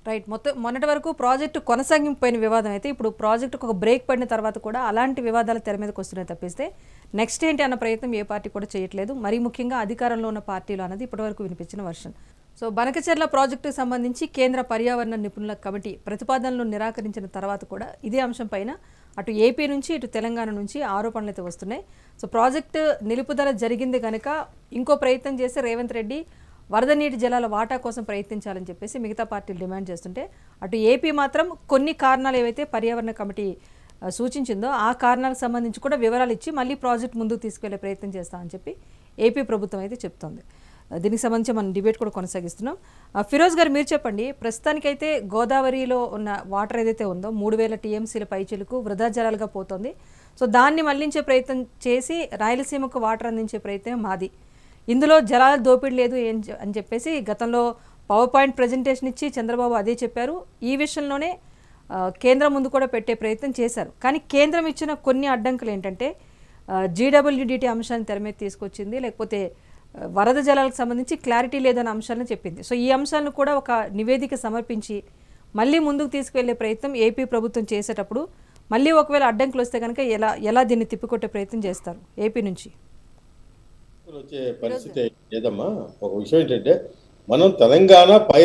రైట్. మొన్నటి వరకు ప్రాజెక్టు కొనసాగింపోయిన వివాదం అయితే ఇప్పుడు ప్రాజెక్టుకు ఒక బ్రేక్ పడిన తర్వాత కూడా అలాంటి వివాదాలు తెర మీదకి వస్తున్నాయి తప్పిస్తే నెక్స్ట్ ఏంటి అన్న ప్రయత్నం ఏ పార్టీ కూడా చేయట్లేదు. మరీ ముఖ్యంగా అధికారంలో ఉన్న పార్టీలు అన్నది ఇప్పటివరకు వినిపించిన వర్షన్. సో బనకచెర్ల ప్రాజెక్టుకు సంబంధించి కేంద్ర పర్యావరణ నిపుణుల కమిటీ ప్రతిపాదనలు నిరాకరించిన తర్వాత కూడా ఇదే అంశం పైన అటు ఏపీ నుంచి ఇటు తెలంగాణ నుంచి ఆరోపణలు అయితే వస్తున్నాయి. సో ప్రాజెక్టు నిలుపుదల జరిగింది కనుక ఇంకో ప్రయత్నం చేసి రేవంత్ రెడ్డి వరద నీటి జలాల వాటా కోసం ప్రయత్నించాలని చెప్పేసి మిగతా పార్టీలు డిమాండ్ చేస్తుంటే అటు ఏపీ మాత్రం కొన్ని కారణాలు ఏవైతే పర్యావరణ కమిటీ సూచించిందో ఆ కారణాలకు సంబంధించి కూడా వివరాలు ఇచ్చి మళ్ళీ ప్రాజెక్ట్ ముందుకు తీసుకెళ్లే ప్రయత్నం చేస్తామని చెప్పి ఏపీ ప్రభుత్వం అయితే చెప్తోంది. దీనికి సంబంధించి మనం డిబేట్ కూడా కొనసాగిస్తున్నాం. ఫిరోజ్ గారు మీరు చెప్పండి, ప్రస్తుతానికైతే గోదావరిలో ఉన్న వాటర్ ఏదైతే ఉందో 3000 టీఎంసీల పైచిలకు వృధా జలాలుగా పోతుంది. సో దాన్ని మళ్లించే ప్రయత్నం చేసి రాయలసీమకు వాటర్ అందించే ప్రయత్నం మాది, ఇందులో జలాల దోపిడీ లేదు అని చెప్పేసి గతంలో పవర్ పాయింట్ ప్రజెంటేషన్ ఇచ్చి చంద్రబాబు అదే చెప్పారు. ఈ విషయంలోనే కేంద్రం ముందు కూడా పెట్టే ప్రయత్నం చేశారు. కానీ కేంద్రం ఇచ్చిన కొన్ని అడ్డంకులు ఏంటంటే జీడబ్ల్యూడిటీ అంశాన్ని తెర మీద తీసుకొచ్చింది, లేకపోతే వరద జలాలకు సంబంధించి క్లారిటీ లేదన్న అంశాలను చెప్పింది. సో ఈ అంశాలను కూడా ఒక నివేదిక సమర్పించి మళ్ళీ ముందుకు తీసుకువెళ్లే ప్రయత్నం ఏపీ ప్రభుత్వం చేసేటప్పుడు మళ్ళీ ఒకవేళ అడ్డంకులు వస్తే కనుక ఎలా దీన్ని తిప్పికొట్టే ప్రయత్నం చేస్తారు ఏపీ నుంచి? వచ్చే పరిస్థితి లేదమ్మా. ఒక విషయం ఏంటంటే మనం తెలంగాణ పై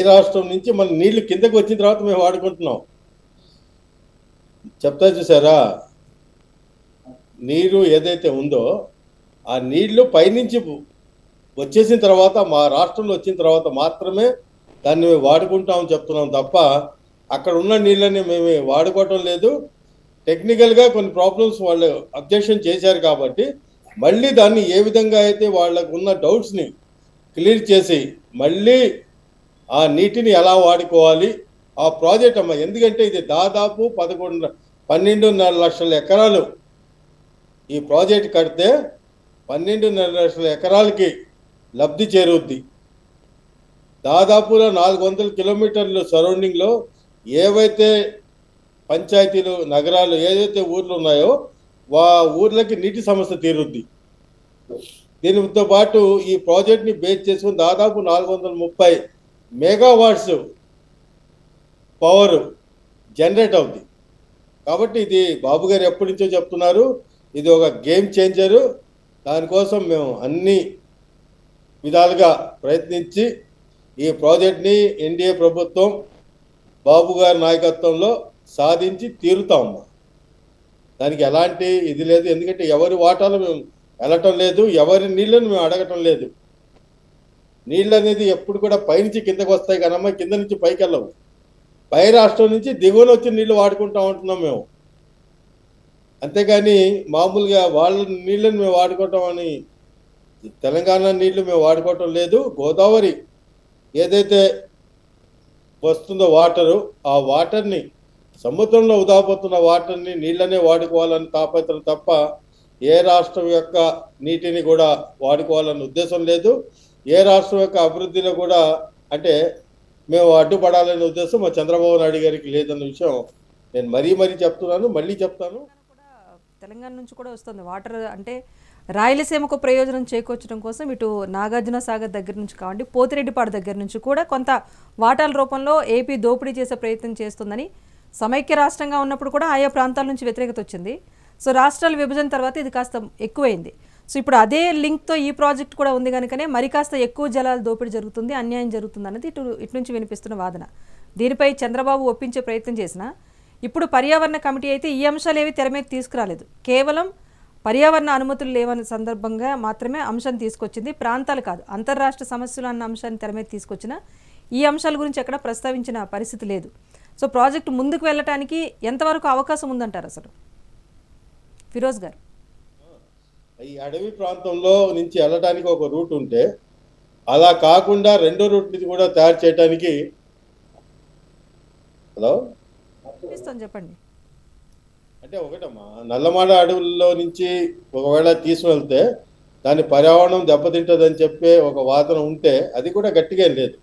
రాష్ట్రం నుంచి మన నీళ్లు కిందకు వచ్చిన తర్వాత మేము వాడుకుంటున్నాం. చెప్తా చూసారా, నీరు ఏదైతే ఉందో ఆ నీళ్లు పైనుంచి వచ్చేసిన తర్వాత మా రాష్ట్రంలో వచ్చిన తర్వాత మాత్రమే దాన్ని మేము వాడుకుంటామని చెప్తున్నాం తప్ప అక్కడ ఉన్న నీళ్ళని మేము వాడుకోవటం లేదు. టెక్నికల్గా కొన్ని ప్రాబ్లమ్స్ వాళ్ళు అబ్జెక్షన్ చేశారు కాబట్టి మళ్ళీ దాన్ని ఏ విధంగా అయితే వాళ్ళకు ఉన్న డౌట్స్ని క్లియర్ చేసి మళ్ళీ ఆ నీటిని ఎలా వాడుకోవాలి ఆ ప్రాజెక్ట్ అమ్మ. ఎందుకంటే ఇది దాదాపు 12.5 లక్షల ఎకరాలు ఈ ప్రాజెక్ట్ కడితే 12.5 లక్షల ఎకరాలకి లబ్ధి చేరుద్ది. దాదాపుగా 400 కిలోమీటర్లు సరౌండింగ్లో ఏవైతే పంచాయతీలు నగరాలు ఏదైతే ఊర్లు ఉన్నాయో ఊర్లకి నీటి సమస్య తీరుద్ది. దీనితో పాటు ఈ ప్రాజెక్ట్ని బేస్ చేసుకుని దాదాపు 430 మెగావాట్స్ పవర్ జనరేట్ అవుద్ది. కాబట్టి ఇది బాబు గారు ఎప్పటి నుంచో చెప్తున్నారు, ఇది ఒక గేమ్ చేంజరు. దానికోసం మేము అన్ని విధాలుగా ప్రయత్నించి ఈ ప్రాజెక్ట్ని ఎన్డీఏ ప్రభుత్వం బాబు గారి నాయకత్వంలో సాధించి తీరుతాము. దానికి ఎలాంటి ఇది లేదు. ఎందుకంటే ఎవరి వాటాలు మేము వెళ్ళటం లేదు, ఎవరి నీళ్ళను మేము అడగటం లేదు. నీళ్ళు అనేది ఎప్పుడు కూడా పైనుంచి కిందకు వస్తాయి కనమ్మా, కింద నుంచి పైకి వెళ్ళవు. పై రాష్ట్రం నుంచి దిగువన వచ్చి నీళ్లు వాడుకుంటా ఉంటున్నాం మేము. అంతేగాని మామూలుగా వాళ్ళ నీళ్ళని మేము వాడుకోవటం అని తెలంగాణ నీళ్లు మేము వాడుకోవటం లేదు. గోదావరి ఏదైతే వస్తుందో వాటరు, ఆ వాటర్ని సముద్రంలో ఉదాపోతున్న వాటర్ని నీళ్ళనే వాడుకోవాలని తాపత్రం తప్ప ఏ రాష్ట్రం యొక్క నీటిని కూడా వాడుకోవాలన్న ఉద్దేశం లేదు. ఏ రాష్ట్రం యొక్క అభివృద్ధిలో కూడా అంటే మేము అడ్డుపడాలనే ఉద్దేశం మా చంద్రబాబు నాయుడు గారికి లేదన్న విషయం నేను మరీ చెప్తున్నాను, మళ్ళీ చెప్తాను. తెలంగాణ నుంచి కూడా వస్తుంది వాటర్. అంటే రాయలసీమకు ప్రయోజనం చేకూర్చడం కోసం ఇటు నాగార్జున సాగర్ దగ్గర నుంచి కావండి, పోతిరెడ్డిపాడు దగ్గర నుంచి కూడా కొంత వాటాల రూపంలో ఏపీ దోపిడీ చేసే ప్రయత్నం చేస్తుందని సమైక్య రాష్ట్రంగా ఉన్నప్పుడు కూడా ఆయా ప్రాంతాల నుంచి వ్యతిరేకత వచ్చింది. సో రాష్ట్రాల విభజన తర్వాత ఇది కాస్త ఎక్కువైంది. సో ఇప్పుడు అదే లింక్తో ఈ ప్రాజెక్ట్ కూడా ఉంది కనుకనే మరి కాస్త ఎక్కువ జలాలు దోపిడీ జరుగుతుంది, అన్యాయం జరుగుతుంది అన్నది ఇటు నుంచి వినిపిస్తున్న వాదన. దీనిపై చంద్రబాబు ఒప్పించే ప్రయత్నం చేసినా ఇప్పుడు పర్యావరణ కమిటీ అయితే ఈ అంశాలు ఏవి తెర మీద తీసుకురాలేదు. కేవలం పర్యావరణ అనుమతులు లేవన్న సందర్భంగా మాత్రమే అంశాన్ని తీసుకొచ్చింది. ప్రాంతాలు కాదు, అంతర్రాష్ట్ర సమస్యలు అన్న అంశాన్ని తెర మీద తీసుకొచ్చిన ఈ అంశాల గురించి ఎక్కడ ప్రస్తావించిన పరిస్థితి లేదు. సో ప్రాజెక్టు ముందుకు వెళ్ళటానికి ఎంతవరకు అవకాశం ఉందంటారు అసలు ఫిరోజ్ గారు? ఈ అడవి ప్రాంతంలో నుంచి వెళ్ళడానికి ఒక రూట్ ఉంటే అలా కాకుండా రెండో రూట్ నుంచి కూడా తయారు చేయడానికి హలో చెప్పండి. అంటే ఒకటమ్మా, నల్లమాడ అడవుల్లో నుంచి ఒకవేళ తీసుకువెళ్తే దాని పర్యావరణం దెబ్బతింటుందని చెప్పే ఒక వాదన ఉంటే అది కూడా గట్టిగా లేదు.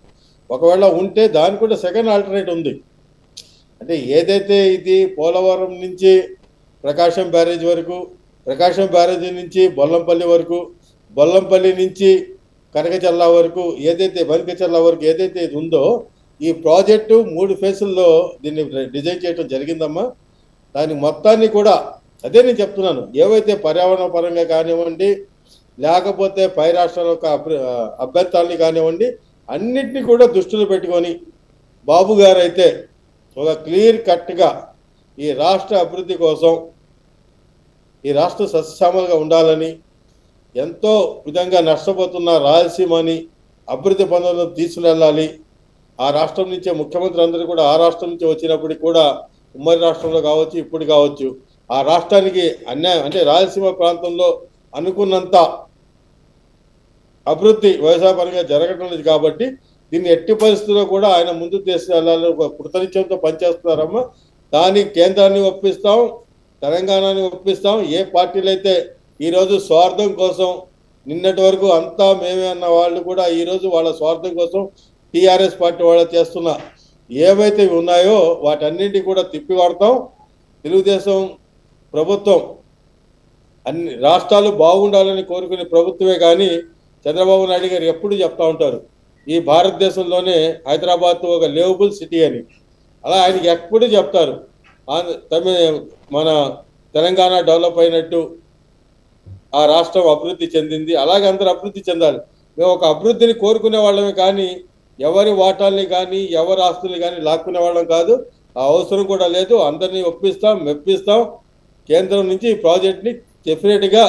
ఒకవేళ ఉంటే దానికి కూడా సెకండ్ ఆల్టర్నేట్ ఉంది. అంటే ఏదైతే ఇది పోలవరం నుంచి ప్రకాశం బ్యారేజ్ వరకు, ప్రకాశం బ్యారేజీ నుంచి బొల్లంపల్లి వరకు, బొల్లంపల్లి నుంచి కనకచర్ల వరకు ఏదైతే బనకచర్ల వరకు ఏదైతే ఇది ఉందో ఈ ప్రాజెక్టు 3 ఫేజుల్లో దీన్ని డిజైన్ చేయడం జరిగిందమ్మా. దాని మొత్తాన్ని కూడా అదే నేను చెప్తున్నాను, ఏవైతే పర్యావరణ పరంగా కానివ్వండి లేకపోతే పై రాష్ట్రాల యొక్క అభ్యంతరాలని కానివ్వండి అన్నింటినీ కూడా దృష్టిలో పెట్టుకొని బాబు గారు అయితే ఒక క్లియర్ కట్గా ఈ రాష్ట్ర అభివృద్ధి కోసం ఈ రాష్ట్ర సస్యశ్యామలుగా ఉండాలని ఎంతో విధంగా నష్టపోతున్న రాయలసీమని అభివృద్ధి పనులను తీసుకువెళ్ళాలి. ఆ రాష్ట్రం నుంచే ముఖ్యమంత్రి అందరూ కూడా ఆ రాష్ట్రం నుంచి వచ్చినప్పటికి కూడా ఉమ్మడి రాష్ట్రంలో కావచ్చు, ఇప్పుడు కావచ్చు, ఆ రాష్ట్రానికి అన్యాయం అంటే రాయలసీమ ప్రాంతంలో అనుకున్నంత అభివృద్ధి వ్యవసాయపరంగా జరగడం లేదు. కాబట్టి దీన్ని ఎట్టి పరిస్థితుల్లో కూడా ఆయన ముందుకు తీసుకెళ్లాలని ఒక కృతనిశ్చయంతో పనిచేస్తున్నారమ్మా. దానికి కేంద్రాన్ని ఒప్పిస్తాం, తెలంగాణని ఒప్పిస్తాం. ఏ పార్టీలు అయితే ఈరోజు స్వార్థం కోసం నిన్నటి వరకు అంతా మేమే అన్న వాళ్ళు కూడా ఈరోజు వాళ్ళ స్వార్థం కోసం టీఆర్ఎస్ పార్టీ వాళ్ళు చేస్తున్న ఏవైతే ఉన్నాయో వాటన్నింటినీ కూడా తిప్పికొడతాం. తెలుగుదేశం ప్రభుత్వం అన్ని రాష్ట్రాలు బాగుండాలని కోరుకునే ప్రభుత్వమే. కానీ చంద్రబాబు నాయుడు గారు ఎప్పుడు చెప్తా ఉంటారు ఈ భారతదేశంలోనే హైదరాబాద్ ఒక లివబుల్ సిటీ అని. అలా ఆయనకి ఎప్పుడు చెప్తారు మన తెలంగాణ డెవలప్ అయినట్టు, ఆ రాష్ట్రం అభివృద్ధి చెందింది, అలాగే అందరూ అభివృద్ధి చెందాలి. మేము ఒక అభివృద్ధిని కోరుకునే వాళ్ళమే కానీ ఎవరి వాటాల్ని కానీ ఎవరి ఆస్తుల్ని కానీ లాక్కునే వాళ్ళం కాదు. ఆ అవసరం కూడా లేదు. అందరినీ ఒప్పిస్తాం, మెప్పిస్తాం. కేంద్రం నుంచి ఈ ప్రాజెక్ట్ని డెఫినెట్గా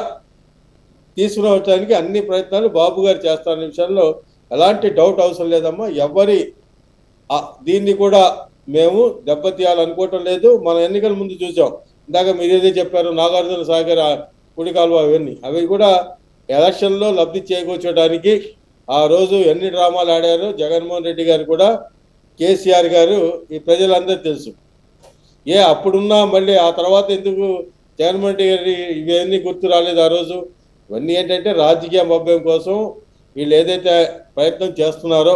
తీసుకురావడానికి అన్ని ప్రయత్నాలు బాబు గారు చేస్తారనే విషయంలో ఎలాంటి డౌట్ అవసరం లేదమ్మా. దీన్ని కూడా మేము దెబ్బతీయాలనుకోవటం లేదు. మన ఎన్నికల ముందు చూసాం, ఇందాక మీరు ఏదో చెప్పారు నాగార్జున సాగర్ కుడి కాలువ అవన్నీ, అవి కూడా ఎలక్షన్లో లబ్ధి చేకూర్చడానికి ఆ రోజు ఎన్ని డ్రామాలు ఆడారో జగన్మోహన్ రెడ్డి గారు కూడా, కేసీఆర్ గారు ఈ ప్రజలందరూ తెలుసు. అప్పుడున్నా మళ్ళీ ఆ తర్వాత ఎందుకు జగన్మోహన్ రెడ్డి గారి ఇవన్నీ గుర్తు రాలేదు ఆ రోజు? ఇవన్నీ ఏంటంటే రాజకీయ మభ్యం కోసం వీళ్ళు ఏదైతే ప్రయత్నం చేస్తున్నారో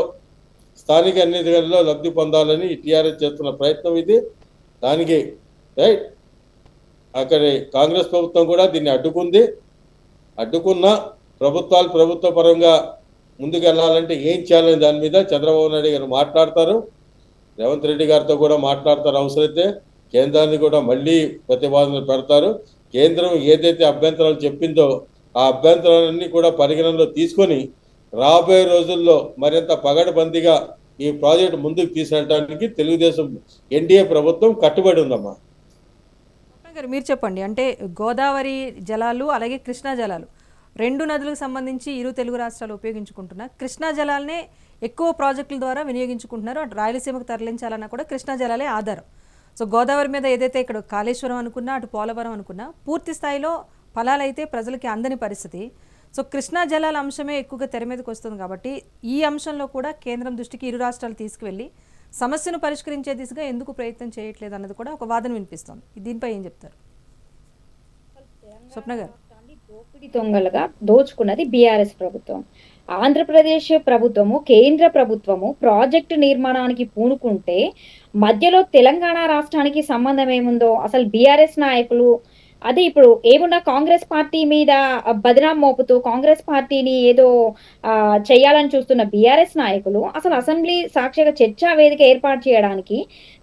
స్థానిక ఎన్నికల్లో లబ్ధి పొందాలని టీఆర్ఎస్ చేస్తున్న ప్రయత్నం ఇది. దానికి రైట్ అక్కడ కాంగ్రెస్ ప్రభుత్వం కూడా దీన్ని అడ్డుకున్న ప్రభుత్వాలు ప్రభుత్వ పరంగా ముందుకు వెళ్ళాలంటే ఏం చేయాలని దాని మీద చంద్రబాబు నాయుడు గారు మాట్లాడతారు, రేవంత్ రెడ్డి గారితో కూడా మాట్లాడతారు. అవసరమైతే కేంద్రాన్ని కూడా మళ్ళీ ప్రతిపాదనలు పెడతారు. కేంద్రం ఏదైతే అభ్యంతరాలు చెప్పిందో ఆ అభ్యంతరాలన్నీ కూడా పరిగణనలో తీసుకొని రాబోయే రోజుల్లో మరింత పగడబందీగా ఈ ప్రాజెక్టు ముందుకు తీసుకెళ్ళడానికి తెలుగుదేశం ఎన్డీఏ ప్రభుత్వం కట్టుబడి ఉందమ్మా. గారు మీరు చెప్పండి, అంటే గోదావరి జలాలు అలాగే కృష్ణా జలాలు రెండు నదులకు సంబంధించి ఇరు తెలుగు రాష్ట్రాలు ఉపయోగించుకుంటున్నా కృష్ణా జలాలనే ఎక్కువ ప్రాజెక్టుల ద్వారా వినియోగించుకుంటున్నారు. అటు రాయలసీమకు తరలించాలన్నా కూడా కృష్ణా జలాలే ఆధారం. సో గోదావరి మీద ఏదైతే ఇక్కడ కాళేశ్వరం అనుకున్నా అటు పోలవరం అనుకున్నా పూర్తి స్థాయిలో ఫలాలైతే ప్రజలకి అందని పరిస్థితి. సో కృష్ణా జలాల అంశమే ఎక్కువగా తెర మీదకి వస్తుంది. కాబట్టి ఈ అంశంలో కూడా కేంద్రం దృష్టికి ఇరు రాష్ట్రాలు తీసుకువెళ్ళి సమస్యను పరిష్కరించే దిశగా ఎందుకు ప్రయత్నం చేయట్లేదు అన్నది కూడా ఒక వాదన వినిపిస్తుంది. దీనిపై ఏం చెప్తారు స్వప్న గారు? దోపిడి దొంగలుగా దోచుకున్నది బీఆర్ఎస్ ప్రభుత్వం. ఆంధ్రప్రదేశ్ ప్రభుత్వము, కేంద్ర ప్రభుత్వము ప్రాజెక్టు నిర్మాణానికి పూనుకుంటే మధ్యలో తెలంగాణ రాష్ట్రానికి సంబంధం ఏముందో అసలు బీఆర్ఎస్ నాయకులు అదే ఇప్పుడు ఏమున్నా కాంగ్రెస్ పార్టీ మీద బదనాం మోపుతూ కాంగ్రెస్ పార్టీని ఏదో చేయాలని చూస్తున్న బీఆర్ఎస్ నాయకులు అసలు అసెంబ్లీ సాక్షిగా చర్చా వేదిక ఏర్పాటు చేయడానికి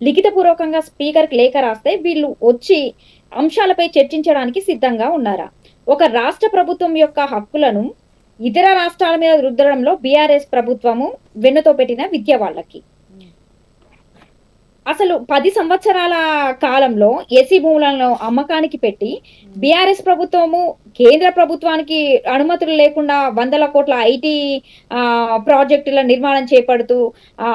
లిఖితపూర్వకంగా స్పీకర్కి లేఖ రాస్తే వీళ్ళు వచ్చి అంశాలపై చర్చించడానికి సిద్ధంగా ఉన్నారా? ఒక రాష్ట్ర ప్రభుత్వం యొక్క హక్కులను ఇతర రాష్ట్రాల మీద రుద్దడంలో బీఆర్ఎస్ ప్రభుత్వము వెన్నుతో పెట్టిన విద్య వాళ్ళకి. అసలు 10 సంవత్సరాల కాలంలో ఎస్సీ భూములను అమ్మకానికి పెట్టి బీఆర్ఎస్ ప్రభుత్వము కేంద్ర ప్రభుత్వానికి అనుమతులు లేకుండా 100ల కోట్ల ఐటీ ప్రాజెక్టుల నిర్మాణం చేపడుతూ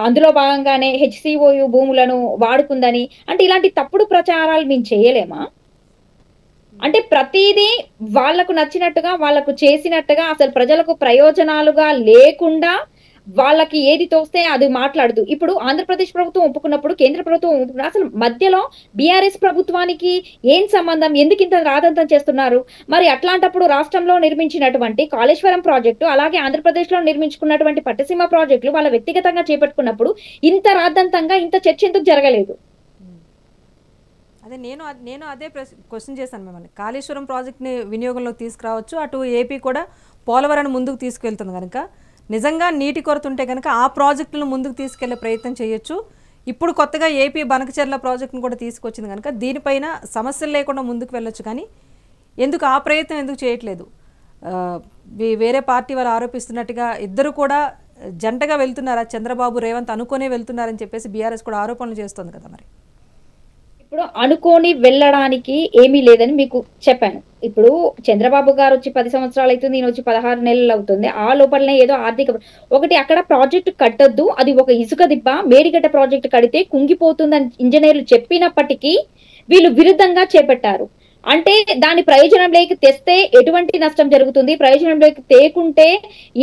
అందులో భాగంగానే హెచ్సిఓయు భూములను వాడుకుందని అంటే ఇలాంటి తప్పుడు ప్రచారాలు మేము చేయలేమా? అంటే ప్రతిదీ వాళ్లకు నచ్చినట్టుగా వాళ్లకు చేసినట్టుగా అసలు ప్రజలకు ప్రయోజనాలుగా లేకుండా వాళ్ళకి ఏది తోస్తే అది మాట్లాడుతూ ఇప్పుడు ఆంధ్రప్రదేశ్ ప్రభుత్వం ఒప్పుకున్నప్పుడు కేంద్ర ప్రభుత్వం ఒప్పుకున్న అసలు మధ్యలో బీఆర్ఎస్ ప్రభుత్వానికి ఏం సంబంధం? ఎందుకు ఇంత రాదంతం చేస్తున్నారు? మరి అట్లాంటప్పుడు రాష్ట్రంలో నిర్మించినటువంటి కాళేశ్వరం ప్రాజెక్టు అలాగే ఆంధ్రప్రదేశ్లో నిర్మించుకున్నటువంటి పట్టిసీమ ప్రాజెక్టులు వాళ్ళ వ్యక్తిగతంగా చేపట్టుకున్నప్పుడు ఇంత రాద్దంతంగా ఇంత చర్చ ఎందుకు జరగలేదు? అదే నేను అదే క్వశ్చన్ చేశాను మిమ్మల్ని. కాళేశ్వరం ప్రాజెక్ట్ని వినియోగంలోకి తీసుకురావచ్చు, అటు ఏపీ కూడా పోలవరాన్ని ముందుకు తీసుకెళ్తుంది కనుక నిజంగా నీటి కొరత ఉంటే కనుక ఆ ప్రాజెక్టులను ముందుకు తీసుకెళ్లే ప్రయత్నం చేయొచ్చు. ఇప్పుడు కొత్తగా ఏపీ బనకచెర్ల ప్రాజెక్టును కూడా తీసుకొచ్చింది కనుక దీనిపైన సమస్యలు లేకుండా ముందుకు వెళ్ళొచ్చు. కానీ ఎందుకు ఆ ప్రయత్నం ఎందుకు చేయట్లేదు? వేరే పార్టీ వాళ్ళు ఆరోపిస్తున్నట్టుగా ఇద్దరు కూడా జంటగా వెళ్తున్నారా? చంద్రబాబు రేవంత్ అనుకునే వెళ్తున్నారని చెప్పేసి బీఆర్ఎస్ కూడా ఆరోపణలు చేస్తుంది కదా. మరి ఇప్పుడు అనుకోని వెళ్ళడానికి ఏమీ లేదని మీకు చెప్పాను. ఇప్పుడు చంద్రబాబు గారు వచ్చి 10 సంవత్సరాలు అవుతుంది. ఈయన వచ్చి 16 నెలలు అవుతుంది. ఆ లోపలనే ఏదో ఒకటి అక్కడ ప్రాజెక్ట్ కట్టొద్దు. అది ఒక ఇసుక దిబ్బ. మేడిగడ్డ ప్రాజెక్ట్ కడితే కుంగిపోతుందని ఇంజనీర్లు చెప్పినప్పటికీ వీళ్ళు విరుద్ధంగా చేపట్టారు. అంటే దాని ప్రయోజనంలోకి తెస్తే ఎటువంటి నష్టం జరుగుతుంది, ప్రయోజనంలోకి తేకుంటే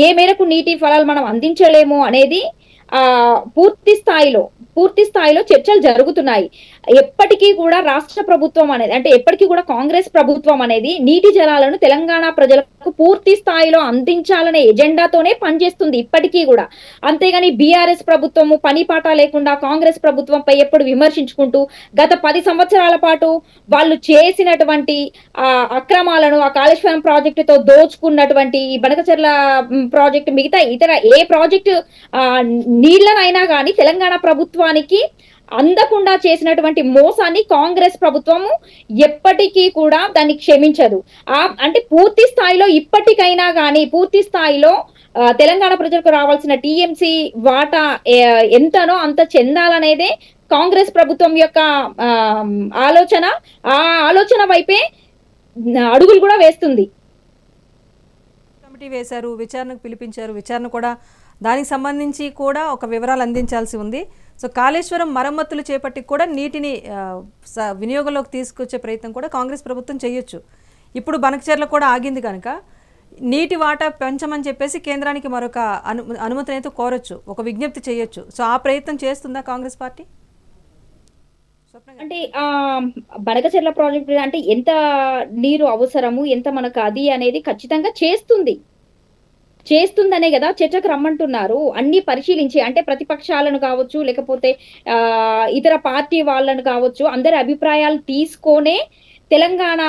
ఏ మేరకు నీటి ఫలాలు మనం అందించలేము అనేది పూర్తి స్థాయిలో చర్చలు జరుగుతున్నాయి. ఎప్పటికీ కూడా రాష్ట్ర ప్రభుత్వం అనేది, అంటే ఎప్పటికీ కూడా కాంగ్రెస్ ప్రభుత్వం అనేది నీటి జలాలను తెలంగాణ ప్రజలకు పూర్తి స్థాయిలో అందించాలనే ఎజెండాతోనే పనిచేస్తుంది ఇప్పటికీ కూడా. అంతేగాని బీఆర్ఎస్ ప్రభుత్వము పని పాట లేకుండా కాంగ్రెస్ ప్రభుత్వంపై ఎప్పుడు విమర్శించుకుంటూ గత 10 సంవత్సరాల పాటు వాళ్ళు చేసినటువంటి అక్రమాలను, ఆ కాళేశ్వరం ప్రాజెక్టుతో దోచుకున్నటువంటి ఈ బనకచెర్ల ప్రాజెక్టు, మిగతా ఇతర ఏ ప్రాజెక్టు నీళ్లనైనా కానీ తెలంగాణ ప్రభుత్వానికి అందకుండా చేసినటువంటి మోసాన్ని కాంగ్రెస్ ప్రభుత్వము ఎప్పటికీ కూడా దాన్ని క్షమించదు. అంటే పూర్తి స్థాయిలో ఇప్పటికైనా కానీ పూర్తి స్థాయిలో తెలంగాణ ప్రజలకు రావాల్సిన టీఎంసీ వాటా ఎంతనో అంత చెందాలనేదే కాంగ్రెస్ ప్రభుత్వం యొక్క ఆలోచన. ఆ ఆలోచన వైపే అడుగులు కూడా వేస్తుంది. కమిటీ వేశారు, విచారణకు పిలిపించారు, విచారణ కూడా దానికి సంబంధించి కూడా ఒక వివరాలు అందించాల్సి ఉంది. సో కాళేశ్వరం మరమ్మతులు చేపట్టి కూడా నీటిని వినియోగంలోకి తీసుకొచ్చే ప్రయత్నం కూడా కాంగ్రెస్ ప్రభుత్వం చేయొచ్చు. ఇప్పుడు బనకచెర్ల కూడా ఆగింది కనుక నీటి వాటా పెంచమని చెప్పేసి కేంద్రానికి మరొక అనుమతిని అయితే కోరొచ్చు, ఒక విజ్ఞప్తి చేయొచ్చు. సో ఆ ప్రయత్నం చేస్తుందా కాంగ్రెస్ పార్టీ? అంటే బనకచెర్ల ప్రాజెక్టు అంటే ఎంత నీరు అవసరము, ఎంత మనకు అది అనేది ఖచ్చితంగా చేస్తుందనే కదా చర్చకు రమ్మంటున్నారు. అన్ని పరిశీలించి, అంటే ప్రతిపక్షాలను కావచ్చు, లేకపోతే ఇతర పార్టీ వాళ్ళను కావచ్చు, అందరి అభిప్రాయాలు తీసుకొనే తెలంగాణ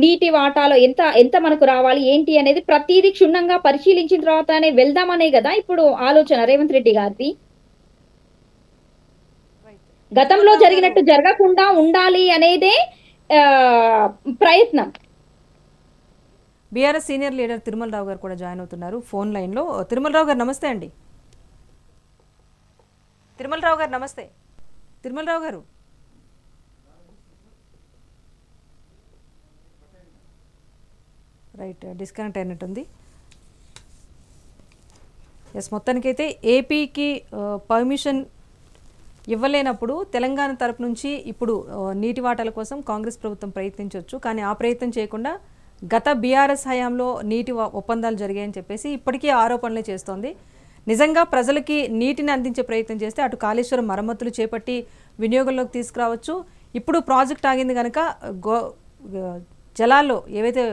నీటి వాటాలో ఎంత మనకు రావాలి ఏంటి అనేది ప్రతిదీ క్షుణ్ణంగా పరిశీలించిన తర్వాతనే వెళ్దామనే కదా ఇప్పుడు ఆలోచన రేవంత్ రెడ్డి గారిది. గతంలో జరిగినట్టు జరగకుండా ఉండాలి అనేదే ప్రయత్నం. BRS senior leader Tirumala Rao గారు కూడా జాయిన్ అవుతున్నారు ఫోన్ లైన్లో. తిరుమల రావు గారు నమస్తే అండి. తిరుమల రావు గారు నమస్తే. తిరుమల రావు గారు రైట్, డిస్కనెక్ట్ అయినట్టుంది. ఎస్, మొత్తానికైతే ఏపీకి పర్మిషన్ ఇవ్వలేనప్పుడు తెలంగాణ తరపు నుంచి ఇప్పుడు నీటి వాటాల కోసం కాంగ్రెస్ ప్రభుత్వం ప్రయత్నించవచ్చు. కానీ ఆ ప్రయత్నం చేయకుండా గత బీఆర్ఎస్ హయాంలో నీటి ఒప్పందాలు జరిగాయని చెప్పేసి ఇప్పటికీ ఆరోపణలే చేస్తోంది. నిజంగా ప్రజలకి నీటిని అందించే ప్రయత్నం చేస్తే అటు కాళేశ్వరం మరమ్మతులు చేపట్టి వినియోగంలోకి తీసుకురావచ్చు. ఇప్పుడు ప్రాజెక్ట్ ఆగింది కనుక జలాల్లో ఏవైతే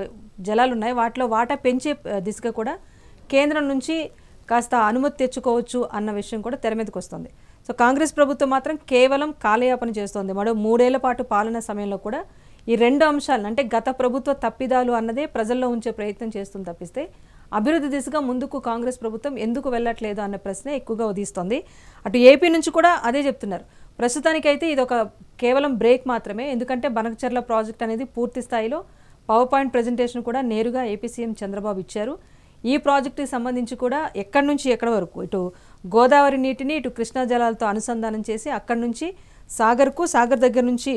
జలాలు ఉన్నాయో వాటిలో వాటా పెంచే దిశగా కూడా కేంద్రం నుంచి కాస్త అనుమతి తెచ్చుకోవచ్చు అన్న విషయం కూడా తెర మీదకి వస్తుంది. సో కాంగ్రెస్ ప్రభుత్వం మాత్రం కేవలం కాలయాపన చేస్తోంది. మరో 3 ఏళ్ల పాటు పాలన సమయంలో కూడా ఈ 2 అంశాలను, అంటే గత ప్రభుత్వ తప్పిదాలు అన్నదే ప్రజల్లో ఉంచే ప్రయత్నం చేస్తుంది తప్పిస్తే అభివృద్ధి దిశగా ముందుకు కాంగ్రెస్ ప్రభుత్వం ఎందుకు వెళ్ళట్లేదు అన్న ప్రశ్న ఎక్కువగా ఉదయిస్తోంది. అటు ఏపీ నుంచి కూడా అదే చెప్తున్నారు. ప్రస్తుతానికైతే ఇది ఒక కేవలం బ్రేక్ మాత్రమే. ఎందుకంటే బనకచెర్ల ప్రాజెక్ట్ అనేది పూర్తి స్థాయిలో పవర్ పాయింట్ ప్రజెంటేషన్ కూడా నేరుగా ఏపీ సీఎం చంద్రబాబు ఇచ్చారు. ఈ ప్రాజెక్టుకి సంబంధించి కూడా ఎక్కడి నుంచి ఎక్కడి వరకు ఇటు గోదావరి నీటిని ఇటు కృష్ణా జలాలతో అనుసంధానం చేసి అక్కడి నుంచి సాగర్కు, సాగర్ దగ్గర నుంచి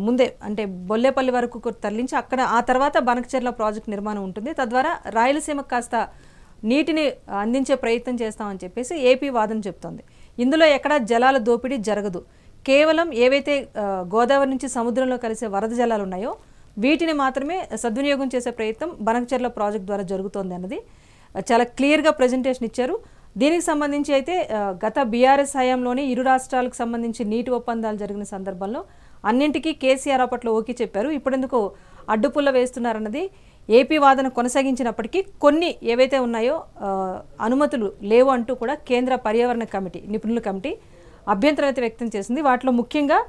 ముందే అంటే బొల్లేపల్లి వరకు తరలించి అక్కడ ఆ తర్వాత బనకచెర్ల ప్రాజెక్ట్ నిర్మాణం ఉంటుంది. తద్వారా రాయలసీమకు కాస్త నీటిని అందించే ప్రయత్నం చేస్తామని చెప్పేసి ఏపీ వాదన చెప్తోంది. ఇందులో ఎక్కడ జలాల దోపిడీ జరగదు. కేవలం ఏవైతే గోదావరి నుంచి సముద్రంలో కలిసే వరద జలాలు ఉన్నాయో వీటిని మాత్రమే సద్వినియోగం చేసే ప్రయత్నం బనకచెర్ల ప్రాజెక్ట్ ద్వారా జరుగుతోంది అన్నది చాలా క్లియర్గా ప్రజెంటేషన్ ఇచ్చారు. దీనికి సంబంధించి అయితే గత బీఆర్ఎస్ హయాంలోనే ఇరు రాష్ట్రాలకు సంబంధించి నీటి ఒప్పందాలు జరిగిన సందర్భంలో అన్నింటికీ కేసీఆర్ అప్పట్లో ఓకే చెప్పారు. ఇప్పుడెందుకు అడ్డుపుల్ల వేస్తున్నారన్నది ఏపీ వాదన కొనసాగించినప్పటికీ కొన్ని ఏవైతే ఉన్నాయో అనుమతులు లేవు అంటూ కూడా కేంద్ర పర్యావరణ కమిటీ, నిపుణుల కమిటీ అభ్యంతరం అయితే వ్యక్తం చేసింది. వాటిలో ముఖ్యంగా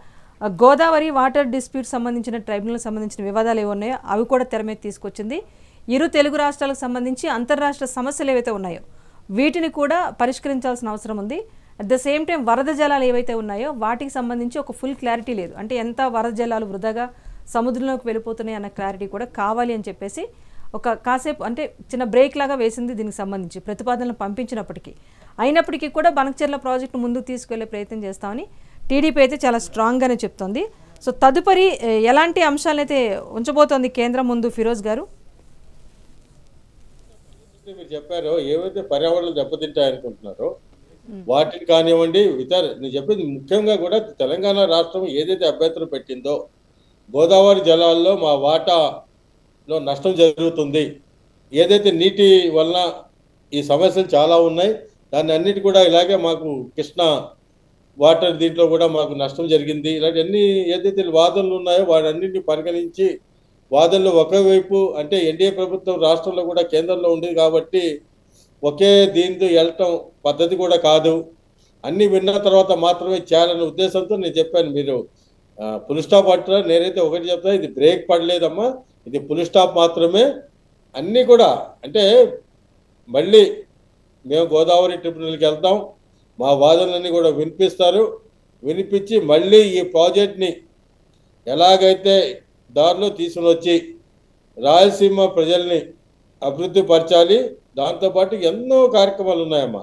గోదావరి వాటర్ డిస్ప్యూట్ సంబంధించిన ట్రైబ్యునల్ సంబంధించిన వివాదాలు ఏమున్నాయో అవి కూడా తెర మీద తీసుకొచ్చింది. ఇరు తెలుగు రాష్ట్రాలకు సంబంధించి అంతర్రాష్ట్ర సమస్యలు ఏవైతే ఉన్నాయో వీటిని కూడా పరిష్కరించాల్సిన అవసరం ఉంది. అట్ ద సేమ్ టైం వరద జలాలు ఏవైతే ఉన్నాయో వాటికి సంబంధించి ఒక ఫుల్ క్లారిటీ లేదు. అంటే ఎంత వరద జలాలు వృధాగా సముద్రంలోకి వెళ్ళిపోతున్నాయి అన్న క్లారిటీ కూడా కావాలి అని చెప్పేసి ఒక కాసేపు అంటే చిన్న బ్రేక్ లాగా వేసింది. దీనికి సంబంధించి ప్రతిపాదనలు పంపించినప్పటికీ అయినప్పటికీ కూడా బనకచెర్ల ప్రాజెక్టు ముందుకు తీసుకెళ్లే ప్రయత్నం చేస్తామని టీడీపీ అయితే చాలా స్ట్రాంగ్గానే చెప్తోంది. సో తదుపరి ఎలాంటి అంశాలైతే ఉంచబోతోంది కేంద్రం ముందు ఫిరోజ్ గారు? మీరు చెప్పారో ఏవైతే పర్యావరణం దెబ్బతింటాయనుకుంటున్నారో వాటిని కానివ్వండి, నేను చెప్పింది ముఖ్యంగా కూడా తెలంగాణ రాష్ట్రం ఏదైతే అభ్యంతరం పెట్టిందో గోదావరి జలాల్లో మా వాటాలో నష్టం జరుగుతుంది, ఏదైతే నీటి వలన ఈ సమస్యలు చాలా ఉన్నాయి, దాన్ని అన్నిటి కూడా ఇలాగే మాకు కృష్ణా వాటర్ దీంట్లో కూడా మాకు నష్టం జరిగింది, ఇలాంటి అన్ని ఏదైతే వాదనలు ఉన్నాయో వాటన్నింటినీ పరిగణించి వాదనలు ఒకవైపు అంటే ఎన్డీఏ ప్రభుత్వం రాష్ట్రంలో కూడా కేంద్రంలో ఉండేది కాబట్టి ఒకే దీంతో వెళ్ళటం పద్ధతి కూడా కాదు, అన్నీ విన్న తర్వాత మాత్రమే చేయాలనే ఉద్దేశంతో నేను చెప్పాను. మీరు ఫుల్ స్టాప్ అంటారా, నేనైతే ఒకటి చెప్తాను, ఇది బ్రేక్ పడలేదమ్మా, ఇది ఫుల్ స్టాప్ మాత్రమే. అన్నీ కూడా అంటే మళ్ళీ మేము గోదావరి ట్రిబ్యునల్కి వెళ్తాం, మా వాదనలన్నీ కూడా వినిపించి మళ్ళీ ఈ ప్రాజెక్ట్ని ఎలాగైతే దారిలో తీసుకుని వచ్చి రాయలసీమ ప్రజల్ని అభివృద్ధి పరచాలి. దాంతోపాటు ఎన్నో కార్యక్రమాలు ఉన్నాయమ్మా.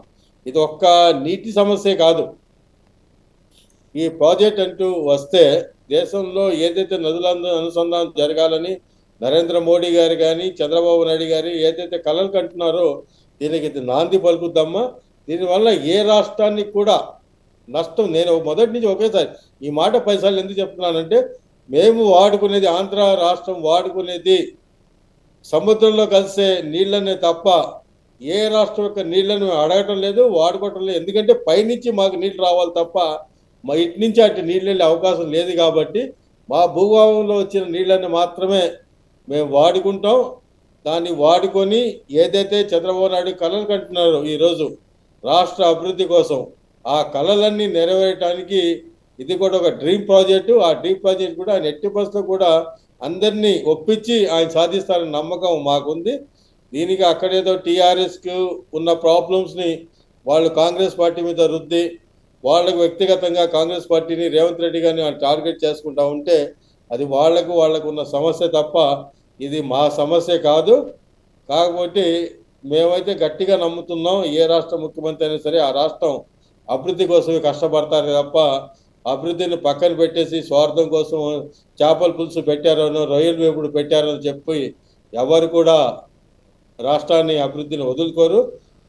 ఇది ఒక్క నీటి సమస్యే కాదు. ఈ ప్రాజెక్ట్ అంటూ వస్తే దేశంలో ఏదైతే నదుల అనుసంధానం జరగాలని నరేంద్ర మోడీ గారు కానీ చంద్రబాబు నాయుడు గారు ఏదైతే కలలు కంటున్నారో దీనికి నాంది పలుకుద్దమ్మా. దీనివల్ల ఏ రాష్ట్రానికి కూడా నష్టం. నేను మొదటి నుంచి ఒకేసారి ఈ మాట 10 సార్లు ఎందుకు చెప్తున్నానంటే, మేము వాడుకునేది, ఆంధ్ర రాష్ట్రం వాడుకునేది సముద్రంలో కలిసే నీళ్ళనే తప్ప ఏ రాష్ట్రం యొక్క నీళ్లను అడగటం లేదు, వాడుకోవటం లేదు. ఎందుకంటే పైనుంచి మాకు నీళ్ళు రావాలి తప్ప మా ఇటు నుంచి అటు నీళ్ళు వెళ్ళే అవకాశం లేదు. కాబట్టి మా భూభాగంలో వచ్చిన నీళ్ళని మాత్రమే మేము వాడుకుంటాం. దాన్ని వాడుకొని ఏదైతే చంద్రబాబు నాయుడు కలలు కంటున్నారో ఈరోజు రాష్ట్ర అభివృద్ధి కోసం, ఆ కళలన్నీ నెరవేరటానికి ఇది కూడా ఒక డ్రీమ్ ప్రాజెక్టు. ఆ డ్రీమ్ ప్రాజెక్ట్ కూడా ఆయన ఎట్టి పరిస్థితుల్లో కూడా అందరినీ ఒప్పించి ఆయన సాధిస్తారని నమ్మకం మాకుంది. దీనికి అక్కడేదో టీఆర్ఎస్కు ఉన్న ప్రాబ్లమ్స్ని వాళ్ళు కాంగ్రెస్ పార్టీ మీద రుద్ది వాళ్ళకు వ్యక్తిగతంగా కాంగ్రెస్ పార్టీని రేవంత్ రెడ్డి గారిని టార్గెట్ చేసుకుంటా ఉంటే అది వాళ్ళకు ఉన్న సమస్య తప్ప ఇది మా సమస్య కాదు. కాకపోతే మేమైతే గట్టిగా నమ్ముతున్నాం, ఏ రాష్ట్ర ముఖ్యమంత్రి అయినా సరే ఆ రాష్ట్రం అభివృద్ధి కోసమే కష్టపడతారు తప్ప అభివృద్ధిని పక్కన పెట్టేసి స్వార్థం కోసం చేపల పులుసు పెట్టారనో రొయ్యల వేపుడు పెట్టారని చెప్పి ఎవరు కూడా రాష్ట్రాన్ని అభివృద్ధిని వదులుకోరు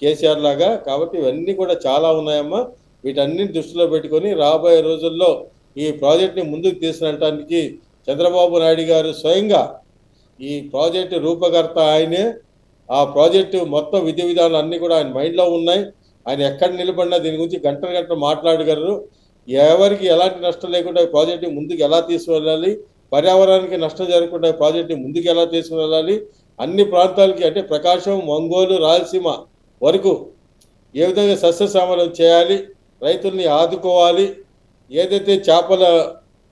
కేసీఆర్ లాగా. కాబట్టి ఇవన్నీ కూడా చాలా ఉన్నాయమ్మా. వీటన్నిటిని దృష్టిలో పెట్టుకొని రాబోయే రోజుల్లో ఈ ప్రాజెక్ట్ని ముందుకు తీసుకెళ్ళడానికి చంద్రబాబు నాయుడు గారు స్వయంగా ఈ ప్రాజెక్టు రూపకర్త ఆయనే. ఆ ప్రాజెక్టు మొత్తం విధి విధానాలు అన్నీ కూడా ఆయన మైండ్లో ఉన్నాయి. ఆయన ఎక్కడ నిలబడినా దీని గురించి గంటలు మాట్లాడగలరు. ఎవరికి ఎలాంటి నష్టం లేకుండా ప్రాజెక్టు ముందుకు ఎలా తీసుకువెళ్ళాలి, పర్యావరణానికి నష్టం జరగకుండా ప్రాజెక్టు ముందుకు ఎలా తీసుకువెళ్ళాలి, అన్ని ప్రాంతాలకి అంటే ప్రకాశం, ఒంగోలు, రాయలసీమ వరకు ఏ విధంగా సస్యశ్యామలం చేయాలి, రైతుల్ని ఆదుకోవాలి, ఏదైతే చేపల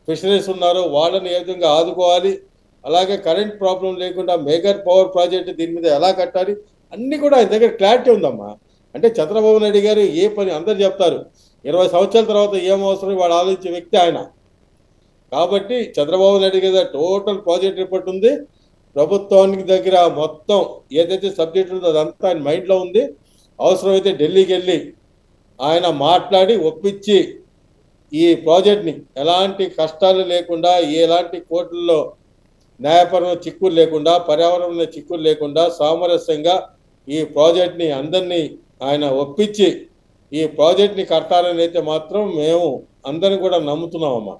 ఫిషరీస్ ఉన్నారో వాళ్ళని ఏ విధంగా ఆదుకోవాలి, అలాగే కరెంట్ ప్రాబ్లం లేకుండా మేజర్ పవర్ ప్రాజెక్టు దీని మీద ఎలా కట్టాలి, అన్నీ కూడా ఆయన దగ్గర క్లారిటీ ఉందమ్మా. అంటే చంద్రబాబు నాయుడు గారు ఏ పని అందరు చెప్తారు, 20 సంవత్సరాల తర్వాత ఏం అవసరం వాడు ఆలోచించే వ్యక్తి ఆయన. కాబట్టి చంద్రబాబు నాయుడు గారి టోటల్ ప్రాజెక్ట్ రిపోర్ట్ ఉంది, ప్రభుత్వానికి దగ్గర మొత్తం ఏదైతే సబ్జెక్ట్ ఉందో అదంతా ఆయన మైండ్లో ఉంది. అవసరమైతే ఢిల్లీకి వెళ్ళి ఆయన మాట్లాడి ఒప్పించి ఈ ప్రాజెక్ట్ని ఎలాంటి కష్టాలు లేకుండా, ఎలాంటి కోర్టుల్లో న్యాయపరమైన చిక్కులు లేకుండా, పర్యావరణంలో చిక్కులు లేకుండా సామరస్యంగా ఈ ప్రాజెక్ట్ని అందరినీ ఆయన ఒప్పించి ఈ ప్రాజెక్ట్ని కట్టాలని అయితే మాత్రం మేము అందరం కూడా నమ్ముతున్నామమ్మా.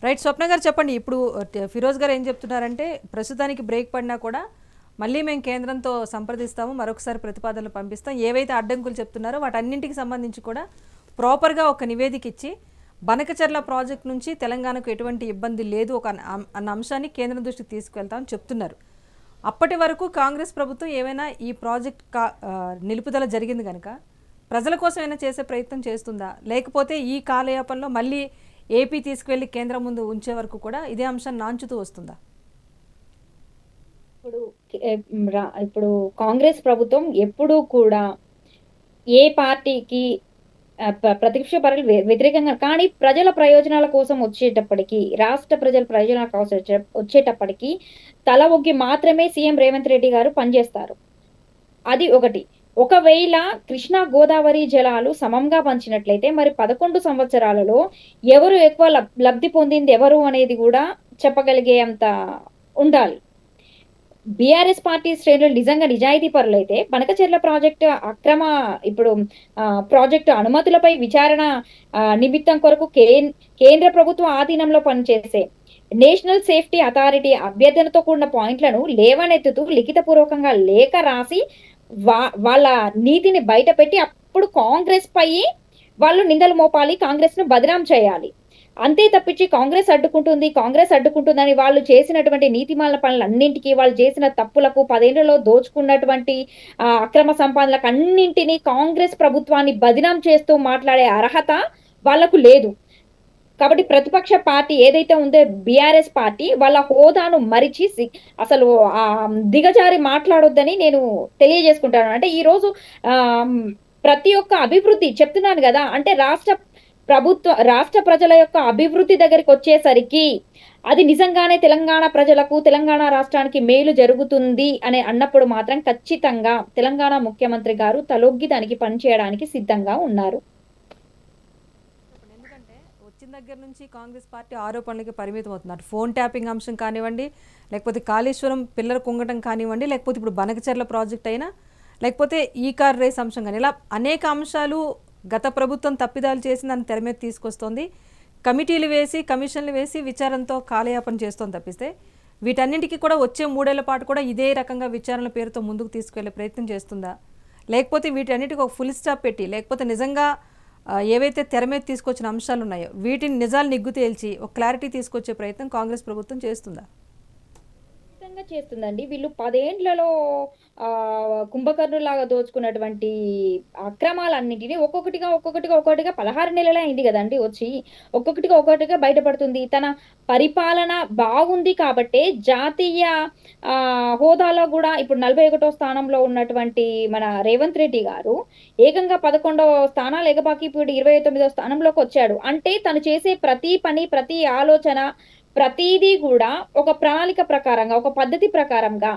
రైట్. స్వప్న గారు చెప్పండి. ఇప్పుడు ఫిరోజ్ గారు ఏం చెప్తున్నారంటే, ప్రస్తుతానికి బ్రేక్ పడినా కూడా మళ్ళీ మేము కేంద్రంతో సంప్రదిస్తాము, మరొకసారి ప్రతిపాదనలు పంపిస్తాం, ఏవైతే అడ్డంకులు చెప్తున్నారో వాటన్నింటికి సంబంధించి కూడా ప్రాపర్గా ఒక నివేదిక ఇచ్చి బనకచర్ల ప్రాజెక్ట్ నుంచి తెలంగాణకు ఎటువంటి ఇబ్బంది లేదు అన్న అంశాన్ని కేంద్రం దృష్టికి తీసుకువెళ్తామని చెప్తున్నారు. అప్పటి వరకు కాంగ్రెస్ ప్రభుత్వం ఏమైనా ఈ ప్రాజెక్ట్ నిలుపుదల జరిగింది కనుక ప్రజల కోసం ఏమైనా చేసే ప్రయత్నం చేస్తుందా, లేకపోతే ఈ కాలయాపనలో మళ్ళీ ఏపీ తీసుకువెళ్ళి కేంద్రం ముందు ఉంచే వరకు కూడా ఇదే అంశాన్ని నాంచుతూ వస్తుందా? ఇప్పుడు కాంగ్రెస్ ప్రభుత్వం ఎప్పుడూ కూడా ఏ పార్టీకి ప్రతిపక్ష పార్టీలు వ్యతిరేకంగా, కానీ ప్రజల ప్రయోజనాల కోసం వచ్చేటప్పటికి, రాష్ట్ర ప్రజల ప్రయోజనాల కోసం వచ్చేటప్పటికి తల ఒగ్గి మాత్రమే సీఎం రేవంత్ రెడ్డి గారు పనిచేస్తారు. అది ఒకటి. ఒకవేళ కృష్ణా గోదావరి జలాలు సమంగా పంచినట్లయితే మరి 11 సంవత్సరాలలో ఎవరు ఎక్కువ లబ్ధి పొందింది ఎవరు అనేది కూడా చెప్పగలిగే అంత ఉండాలి. బీఆర్ఎస్ పార్టీ శ్రేణులు నిజంగా నిజాయితీ పరులైతే బనకచెర్ల ప్రాజెక్టు అక్రమ ఇప్పుడు ప్రాజెక్టు అనుమతులపై విచారణ నిమిత్తం కొరకు కేంద్ర ప్రభుత్వ ఆధీనంలో పనిచేసే నేషనల్ సేఫ్టీ అథారిటీ అభ్యర్థనతో కూడిన పాయింట్లను లేవనెత్తుతూ లిఖితపూర్వకంగా లేఖ రాసి వాళ్ళ నీతిని బయటపెట్టి అప్పుడు కాంగ్రెస్ పై వాళ్ళు నిందలు మోపాలి, కాంగ్రెస్ ను బదనాం చేయాలి. అంతే తప్పించి కాంగ్రెస్ అడ్డుకుంటుందని వాళ్ళు చేసినటువంటి నీతిమాల పనులన్నింటికీ, వాళ్ళు చేసిన తప్పులకు, 10 ఏళ్లలో దోచుకున్నటువంటి అక్రమ సంపాదనలకు అన్నింటినీ కాంగ్రెస్ ప్రభుత్వాన్ని బదనాం చేస్తూ మాట్లాడే అర్హత వాళ్లకు లేదు. కాబట్టి ప్రతిపక్ష పార్టీ ఏదైతే ఉందో బీఆర్ఎస్ పార్టీ వాళ్ళ హోదాను మరిచి అసలు దిగజారి మాట్లాడొద్దని నేను తెలియజేసుకుంటాను. అంటే ఈరోజు ప్రతి ఒక్క అభివృద్ధి చెప్తున్నాను కదా, అంటే రాష్ట్ర ప్రజల యొక్క అభివృద్ధి దగ్గరికి వచ్చేసరికి అది నిజంగానే తెలంగాణ ప్రజలకు, తెలంగాణ రాష్ట్రానికి మేలు జరుగుతుంది అని అన్నప్పుడు మాత్రం ఖచ్చితంగా తెలంగాణ ముఖ్యమంత్రి గారు తలొగ్గి దానికి పనిచేయడానికి సిద్ధంగా ఉన్నారు. వచ్చిన దగ్గర నుంచి కాంగ్రెస్ పార్టీ ఆరోపణలకి పరిమితం అవుతున్నారు. ఫోన్ ట్యాపింగ్ అంశం కానివ్వండి, లేకపోతే కాళేశ్వరం పిల్లర్ కుంగటం కానివ్వండి, లేకపోతే ఇప్పుడు బనకచెర్ల ప్రాజెక్ట్ అయినా, లేకపోతే ఈ కార్ రేస్ అంశం కానీ, ఇలా అనేక అంశాలు గత ప్రభుత్వం తప్పిదాలు చేసి దాన్ని తెర మీద తీసుకొస్తోంది. కమిటీలు వేసి, కమిషన్లు వేసి విచారణతో కాలయాపన చేస్తోంది తప్పిస్తే వీటన్నింటికి కూడా వచ్చే 3 ఏళ్ల పాటు కూడా ఇదే రకంగా విచారణ పేరుతో ముందుకు తీసుకెళ్లే ప్రయత్నం చేస్తుందా, లేకపోతే వీటన్నిటికీ ఒక ఫుల్ స్టాప్ పెట్టి, లేకపోతే నిజంగా ఏవైతే తెర మీద తీసుకొచ్చిన అంశాలు ఉన్నాయో వీటిని నిజాలు నిగ్గు తేల్చి ఒక క్లారిటీ తీసుకొచ్చే ప్రయత్నం కాంగ్రెస్ ప్రభుత్వం చేస్తుందా? చేస్తుందండి. వీళ్ళు 10 ఏండ్లలో కుంభకర్ణులాగా దోచుకున్నటువంటి అక్రమాలన్నింటినీ ఒక్కొక్కటిగా 16 నెలలే అయింది కదండి వచ్చి, ఒక్కొక్కటిగా బయటపడుతుంది. తన పరిపాలన బాగుంది కాబట్టే జాతీయ హోదాలో కూడా ఇప్పుడు 41వ స్థానంలో ఉన్నటువంటి మన రేవంత్ రెడ్డి గారు ఏకంగా 11వ స్థానాలు ఎగబాకి ఇప్పుడు 29వ స్థానంలోకి వచ్చాడు. అంటే తను చేసే ప్రతి పని, ప్రతి ఆలోచన, ప్రతిదీ కూడా ఒక ప్రణాళిక ప్రకారంగా, ఒక పద్ధతి ప్రకారంగా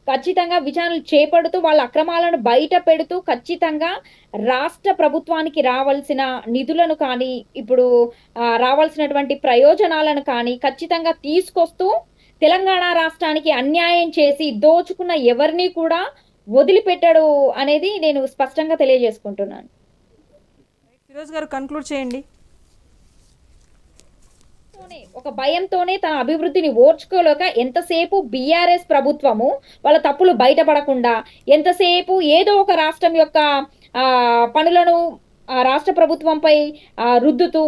ఖచ్చితంగా విచారణలు చేపడుతూ వాళ్ళ అక్రమాలను బయట పెడుతూ ఖచ్చితంగా రాష్ట్ర ప్రభుత్వానికి రావాల్సిన నిధులను కానీ, ఇప్పుడు రావాల్సినటువంటి ప్రయోజనాలను కానీ ఖచ్చితంగా తీసుకొస్తూ తెలంగాణ రాష్ట్రానికి అన్యాయం చేసి దోచుకున్న ఎవరిని కూడా వదిలిపెట్టాడు అనేది నేను స్పష్టంగా తెలియజేసుకుంటున్నాను. ఫిరోజ్ గారు కన్క్లూడ్ చేయండి. ఒక భయంతోనే తన అభివృద్ధిని ఓర్చుకోలేక ఎంతసేపు బీఆర్ఎస్ ప్రభుత్వము వాళ్ళ తప్పులు బయటపడకుండా, ఎంతసేపు ఏదో ఒక రాష్ట్రం యొక్క పనులను రాష్ట్ర ప్రభుత్వంపై రుద్దుతూ,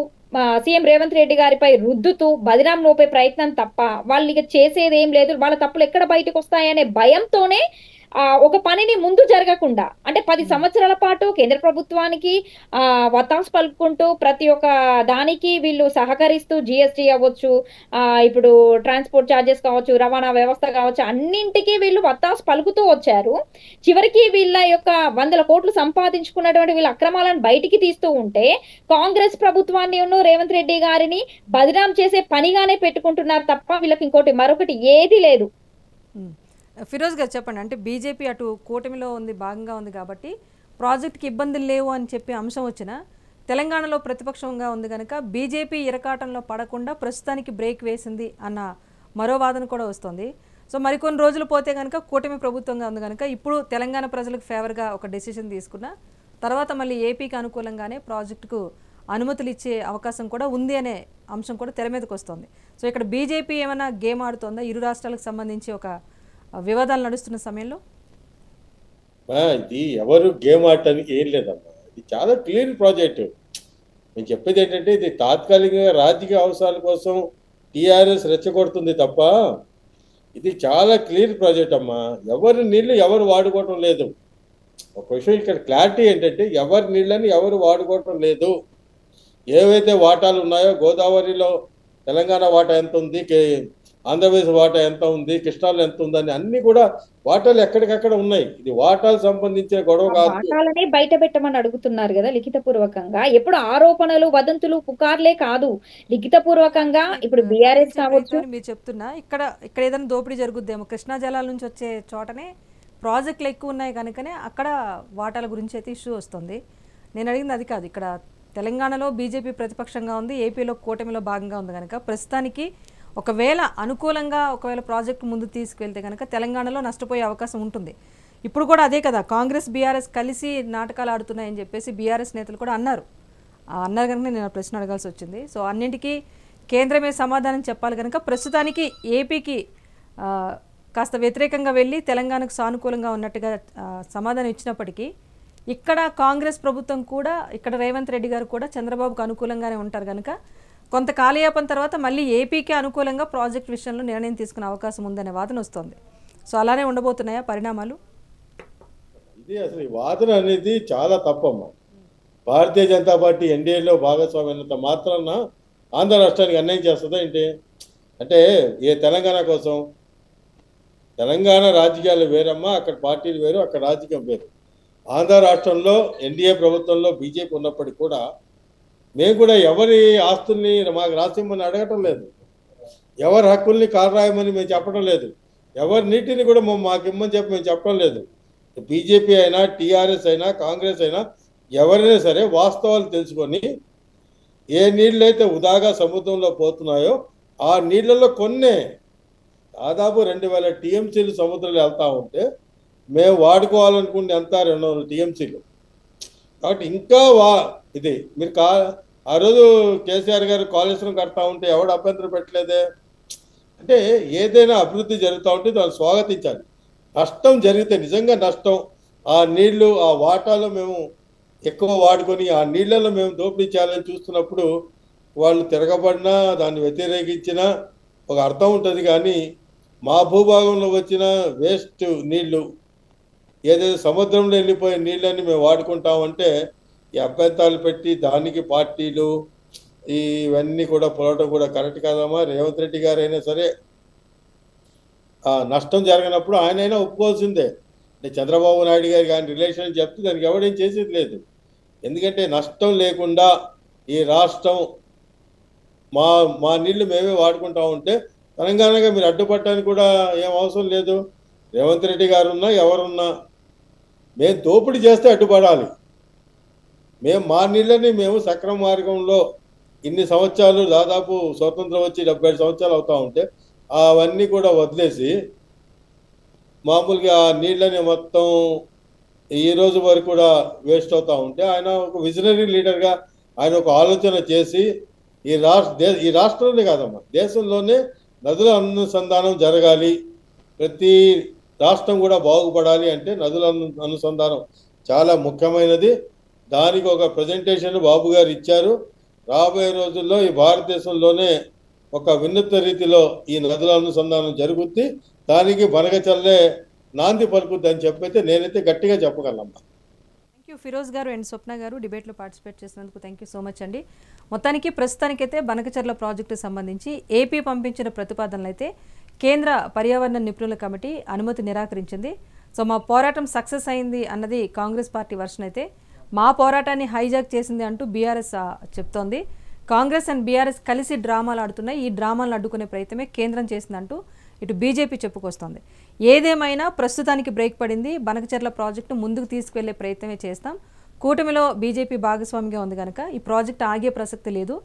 సీఎం రేవంత్ రెడ్డి గారిపై రుద్దుతూ బదినాం మోపే ప్రయత్నం తప్ప వాళ్ళు ఇక చేసేది ఏం లేదు. వాళ్ళ తప్పులు ఎక్కడ బయటకు వస్తాయనే భయంతోనే ఒక పనిని ముందు జరగకుండా, అంటే 10 సంవత్సరాల పాటు కేంద్ర ప్రభుత్వానికి వత్తాసు పలుకుంటూ ప్రతి ఒక్క దానికి వీళ్ళు సహకరిస్తూ, జిఎస్టీ అవ్వచ్చు, ఇప్పుడు ట్రాన్స్పోర్ట్ ఛార్జెస్ కావచ్చు, రవాణా వ్యవస్థ కావచ్చు, అన్నింటికీ వీళ్ళు వత్తాసు పలుకుతూ వచ్చారు. చివరికి వీళ్ళ యొక్క 100 కోట్లు సంపాదించుకున్నటువంటి వీళ్ళ అక్రమాలను బయటికి తీస్తూ ఉంటే కాంగ్రెస్ ప్రభుత్వాన్ని రేవంత్ రెడ్డి గారిని బదనాం చేసే పనిగానే పెట్టుకుంటున్నారు తప్ప వీళ్ళకి మరొకటి ఏది లేదు. ఫిరోజ్ గారు చెప్పండి, అంటే బీజేపీ అటు కూటమిలో ఉంది, భాగంగా ఉంది కాబట్టి ప్రాజెక్ట్కి ఇబ్బందులు లేవు అని చెప్పి అంశం వచ్చినా తెలంగాణలో ప్రతిపక్షంగా ఉంది కనుక బీజేపీ ఇరకాటంలో పడకుండా ప్రస్తుతానికి బ్రేక్ వేసింది అన్న మరో వాదన కూడా వస్తుంది. సో మరికొన్ని రోజులు పోతే కనుక కూటమి ప్రభుత్వంగా ఉంది కనుక ఇప్పుడు తెలంగాణ ప్రజలకు ఫేవర్గా ఒక డెసిషన్ తీసుకున్న తర్వాత మళ్ళీ ఏపీకి అనుకూలంగానే ప్రాజెక్టుకు అనుమతులు ఇచ్చే అవకాశం కూడా ఉంది అనే అంశం కూడా తెర మీదకి వస్తుంది. సో ఇక్కడ బీజేపీ ఏమైనా గేమ్ ఆడుతుందా ఇరు రాష్ట్రాలకు సంబంధించి ఒక వివాదాలు నడుస్తున్న సమయంలో? ఇది ఎవరు గేమ్ ఆడటానికి ఏం లేదమ్మా, ఇది చాలా క్లియర్ ప్రాజెక్టు. నేను చెప్పేది ఏంటంటే ఇది తాత్కాలికంగా రాజకీయ అవసరాల కోసం టీఆర్ఎస్ రెచ్చగొడుతుంది తప్ప ఇది చాలా క్లియర్ ప్రాజెక్ట్ అమ్మా. ఎవరి నీళ్ళు ఎవరు వాడుకోవటం లేదు. ఒక విషయం ఇక్కడ క్లారిటీ ఏంటంటే ఎవరి నీళ్ళని ఎవరు వాడుకోవటం లేదు. ఏవైతే వాటాలు ఉన్నాయో గోదావరిలో తెలంగాణ వాటా ఎంత ఉంది, ఆంధ్రప్రదేశ్ వాటా ఎంత ఉంది, కృష్ణాలో ఎంత ఉందని అన్ని కూడా వాటాలు ఎక్కడికక్కడ ఉన్నాయి. ఇది వాటాలు సంబంధించిన గొడవ కాదు. వాటాలనే బయట పెట్టమని అడుగుతున్నారు కదా లిఖిత పూర్వకంగా. ఎప్పుడు ఆరోపణలు, వదంతులు, పుకార్లే కాదు, లిఖిత పూర్వకంగా ఇప్పుడు బీఆర్ఎస్ కావచ్చు మీరు చెప్తున్నా ఇక్కడ ఏదైనా దోపిడీ జరుగుద్దేమో, కృష్ణా జలాల నుంచి వచ్చే చోటనే ప్రాజెక్టులు ఎక్కువ ఉన్నాయి కనుకనే అక్కడ వాటాల గురించి అయితే ఇష్యూ వస్తుంది. నేను అడిగింది అది కాదు. ఇక్కడ తెలంగాణలో బీజేపీ ప్రతిపక్షంగా ఉంది, ఏపీలో కూటమిలో భాగంగా ఉంది కనుక ప్రస్తుతానికి ఒకవేళ అనుకూలంగా ఒకవేళ ప్రాజెక్టు ముందు తీసుకువెళ్తే కనుక తెలంగాణలో నష్టపోయే అవకాశం ఉంటుంది. ఇప్పుడు కూడా అదే కదా, కాంగ్రెస్ బీఆర్ఎస్ కలిసి నాటకాలు ఆడుతున్నాయని చెప్పేసి బీఆర్ఎస్ నేతలు కూడా అన్నారు కనుక నేను ప్రశ్న అడగాల్సి వచ్చింది. సో అన్నింటికీ కేంద్రమే సమాధానం చెప్పాలి కనుక ప్రస్తుతానికి ఏపీకి కాస్త వ్యతిరేకంగా వెళ్ళి తెలంగాణకు సానుకూలంగా ఉన్నట్టుగా సమాధానం ఇచ్చినప్పటికీ ఇక్కడ కాంగ్రెస్ ప్రభుత్వం కూడా, ఇక్కడ రేవంత్ రెడ్డి గారు కూడా చంద్రబాబుకు అనుకూలంగానే ఉంటారు కనుక కొంత కాలయాపన తర్వాత మళ్ళీ ఏపీకి అనుకూలంగా ప్రాజెక్ట్ విషయంలో నిర్ణయం తీసుకునే అవకాశం ఉందనే వాదన వస్తుంది. సో అలానే ఉండబోతున్నాయా పరిణామాలు? ఇది అసలు ఈ వాదన అనేది చాలా తప్పమ్మా. భారతీయ జనతా పార్టీ ఎన్డీఏలో భాగస్వామి అయినంత మాత్రాన ఆంధ్ర రాష్ట్రానికి అన్యాయం చేస్తుందా ఏంటి? అంటే ఏ తెలంగాణ కోసం, తెలంగాణ రాజకీయాలు వేరమ్మా, అక్కడ పార్టీలు వేరు, అక్కడ రాజకీయం వేరు. ఆంధ్ర రాష్ట్రంలో ఎన్డీఏ ప్రభుత్వంలో బీజేపీ ఉన్నప్పటికీ కూడా మేము కూడా ఎవరి ఆస్తుల్ని మాకు రాసిమ్మని అడగటం లేదు, ఎవరి హక్కుల్ని కారాయమని మేము చెప్పడం లేదు, ఎవరి నీటిని కూడా మాకు ఇమ్మని చెప్పి మేము చెప్పడం లేదు. బీజేపీ అయినా, టీఆర్ఎస్ అయినా, కాంగ్రెస్ అయినా ఎవరైనా సరే వాస్తవాలు తెలుసుకొని ఏ నీళ్ళైతే ఉదాగా సముద్రంలో పోతున్నాయో ఆ నీళ్ళల్లో కొన్నే దాదాపు 2000 టీఎంసీలు సముద్రంలో వెళ్తూ ఉంటే మేము వాడుకోవాలనుకుంటే ఎంత 200 టీఎంసీలు. కాబట్టి ఇంకా ఇది మీరు ఆ రోజు కేసీఆర్ గారు కాళేశ్వరం కడతా ఉంటే ఎవడు అభ్యంతరం పెట్టలేదే. అంటే ఏదైనా అభివృద్ధి జరుగుతూ ఉంటే దాన్ని స్వాగతించాలి. నష్టం జరిగితే నిజంగా నష్టం, ఆ నీళ్లు ఆ వాటాలో మేము ఎక్కువ వాడుకొని ఆ నీళ్లలో మేము దోపిడీ చేయాలని చూస్తున్నప్పుడు వాళ్ళు తిరగబడినా దాన్ని వ్యతిరేకించినా ఒక అర్థం ఉంటుంది. కానీ మా భూభాగంలో వచ్చిన వేస్ట్ నీళ్లు ఏదైతే సముద్రంలో వెళ్ళిపోయే నీళ్ళని మేము వాడుకుంటామంటే ఈ అభ్యంతరాలు పెట్టి దానికి పార్టీలు ఇవన్నీ కూడా పొలవటం కూడా కరెక్ట్ కాదమ్మా. రేవంత్ రెడ్డి గారు అయినా సరే ఆ నష్టం జరగనప్పుడు ఆయనైనా ఒప్పుకోవాల్సిందే. అంటే చంద్రబాబు నాయుడు గారు కానీ రిలేషన్ చెప్తే దానికి ఎవడేం చేసేది లేదు. ఎందుకంటే నష్టం లేకుండా ఈ రాష్ట్రం మా నీళ్లు మేమే వాడుకుంటా ఉంటే తెలంగాణగా మీరు అడ్డుపడటానికి కూడా ఏం అవసరం లేదు. రేవంత్ రెడ్డి గారు ఉన్నా ఎవరున్నా మేము దోపిడీ చేస్తే అడ్డుపడాలి. మేము మా నీళ్ళని మేము సక్రమ మార్గంలో ఇన్ని సంవత్సరాలు దాదాపు స్వతంత్రం వచ్చి 75 సంవత్సరాలు అవుతూ ఉంటే అవన్నీ కూడా వదిలేసి మామూలుగా ఆ నీళ్ళని మొత్తం ఈ రోజు వరకు కూడా వేస్ట్ అవుతూ ఉంటే ఆయన ఒక విజనరీ లీడర్గా ఆయన ఒక ఆలోచన చేసి ఈ రాష్ట్రంలోనే కాదమ్మా దేశంలోనే నదుల అనుసంధానం జరగాలి, ప్రతి రాష్ట్రం కూడా బాగుపడాలి అంటే నదుల అనుసంధానం చాలా ముఖ్యమైనది. దానికి ఒక ప్రజెంటేషన్ బాబు గారు ఇచ్చారు. రాబోయే రోజుల్లో ఈ భారతదేశంలోనే ఒక వినూత్న రీతిలో ఈ నదుల అనుసంధానం జరుగుద్ది, దానికి బనగచల్లే నాంది పలుకుద్ది అని చెప్పైతే నేనైతే గట్టిగా చెప్పగలమ్మా. థ్యాంక్ యూ ఫిరోజ్ గారు అండ్ స్వప్న గారు, డిబేట్లో పార్టిసిపేట్ చేసినందుకు థ్యాంక్ యూ సో మచ్ అండి. మొత్తానికి ప్రస్తుతానికైతే బనకచర్ల ప్రాజెక్టు సంబంధించి ఏపీ పంపించిన ప్రతిపాదనలు అయితే కేంద్ర పర్యావరణ నిపుణుల కమిటీ అనుమతి నిరాకరించింది. సో మా పోరాటం సక్సెస్ అయింది అన్నది కాంగ్రెస్ పార్టీ వర్షన్ అయితే, మా పోరాటాన్ని హైజాక్ చేసింది అంటూ బీఆర్ఎస్ చెప్తోంది. కాంగ్రెస్ అండ్ బీఆర్ఎస్ కలిసి డ్రామాలు ఆడుతున్నాయి, ఈ డ్రామాలను అడ్డుకునే ప్రయత్నమే కేంద్రం చేసిందంటూ ఇటు బీజేపీ చెప్పుకొస్తోంది. ఏదేమైనా ప్రస్తుతానికి బ్రేక్ పడింది, బనకచర్ల ప్రాజెక్టు ముందుకు తీసుకువెళ్లే ప్రయత్నమే చేస్తాం. కూటమిలో బీజేపీ భాగస్వామిగా ఉంది కనుక ఈ ప్రాజెక్టు ఆగే ప్రసక్తి లేదు,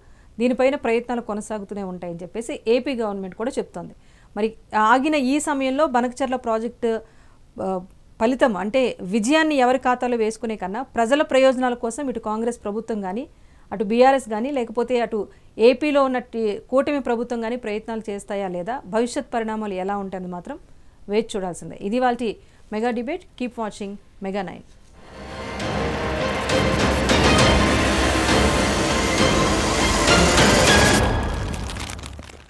దీనిపైన ప్రయత్నాలు కొనసాగుతూనే ఉంటాయని చెప్పేసి ఏపీ గవర్నమెంట్ కూడా చెప్తోంది. మరి ఆగిన ఈ సమయంలో బనకచర్ల ప్రాజెక్టు ఫలితం అంటే విజయాన్ని ఎవరి ఖాతాలో వేసుకునే కన్నా ప్రజల ప్రయోజనాల కోసం ఇటు కాంగ్రెస్ ప్రభుత్వం కానీ, అటు బీఆర్ఎస్ కానీ, లేకపోతే అటు ఏపీలో ఉన్న కూటమి ప్రభుత్వం కానీ ప్రయత్నాలు చేస్తాయా లేదా, భవిష్యత్ పరిణామాలు ఎలా ఉంటాయని మాత్రం వేచి చూడాల్సిందే. ఇది వాళ్ళ mega debate. Keep watching mega 9.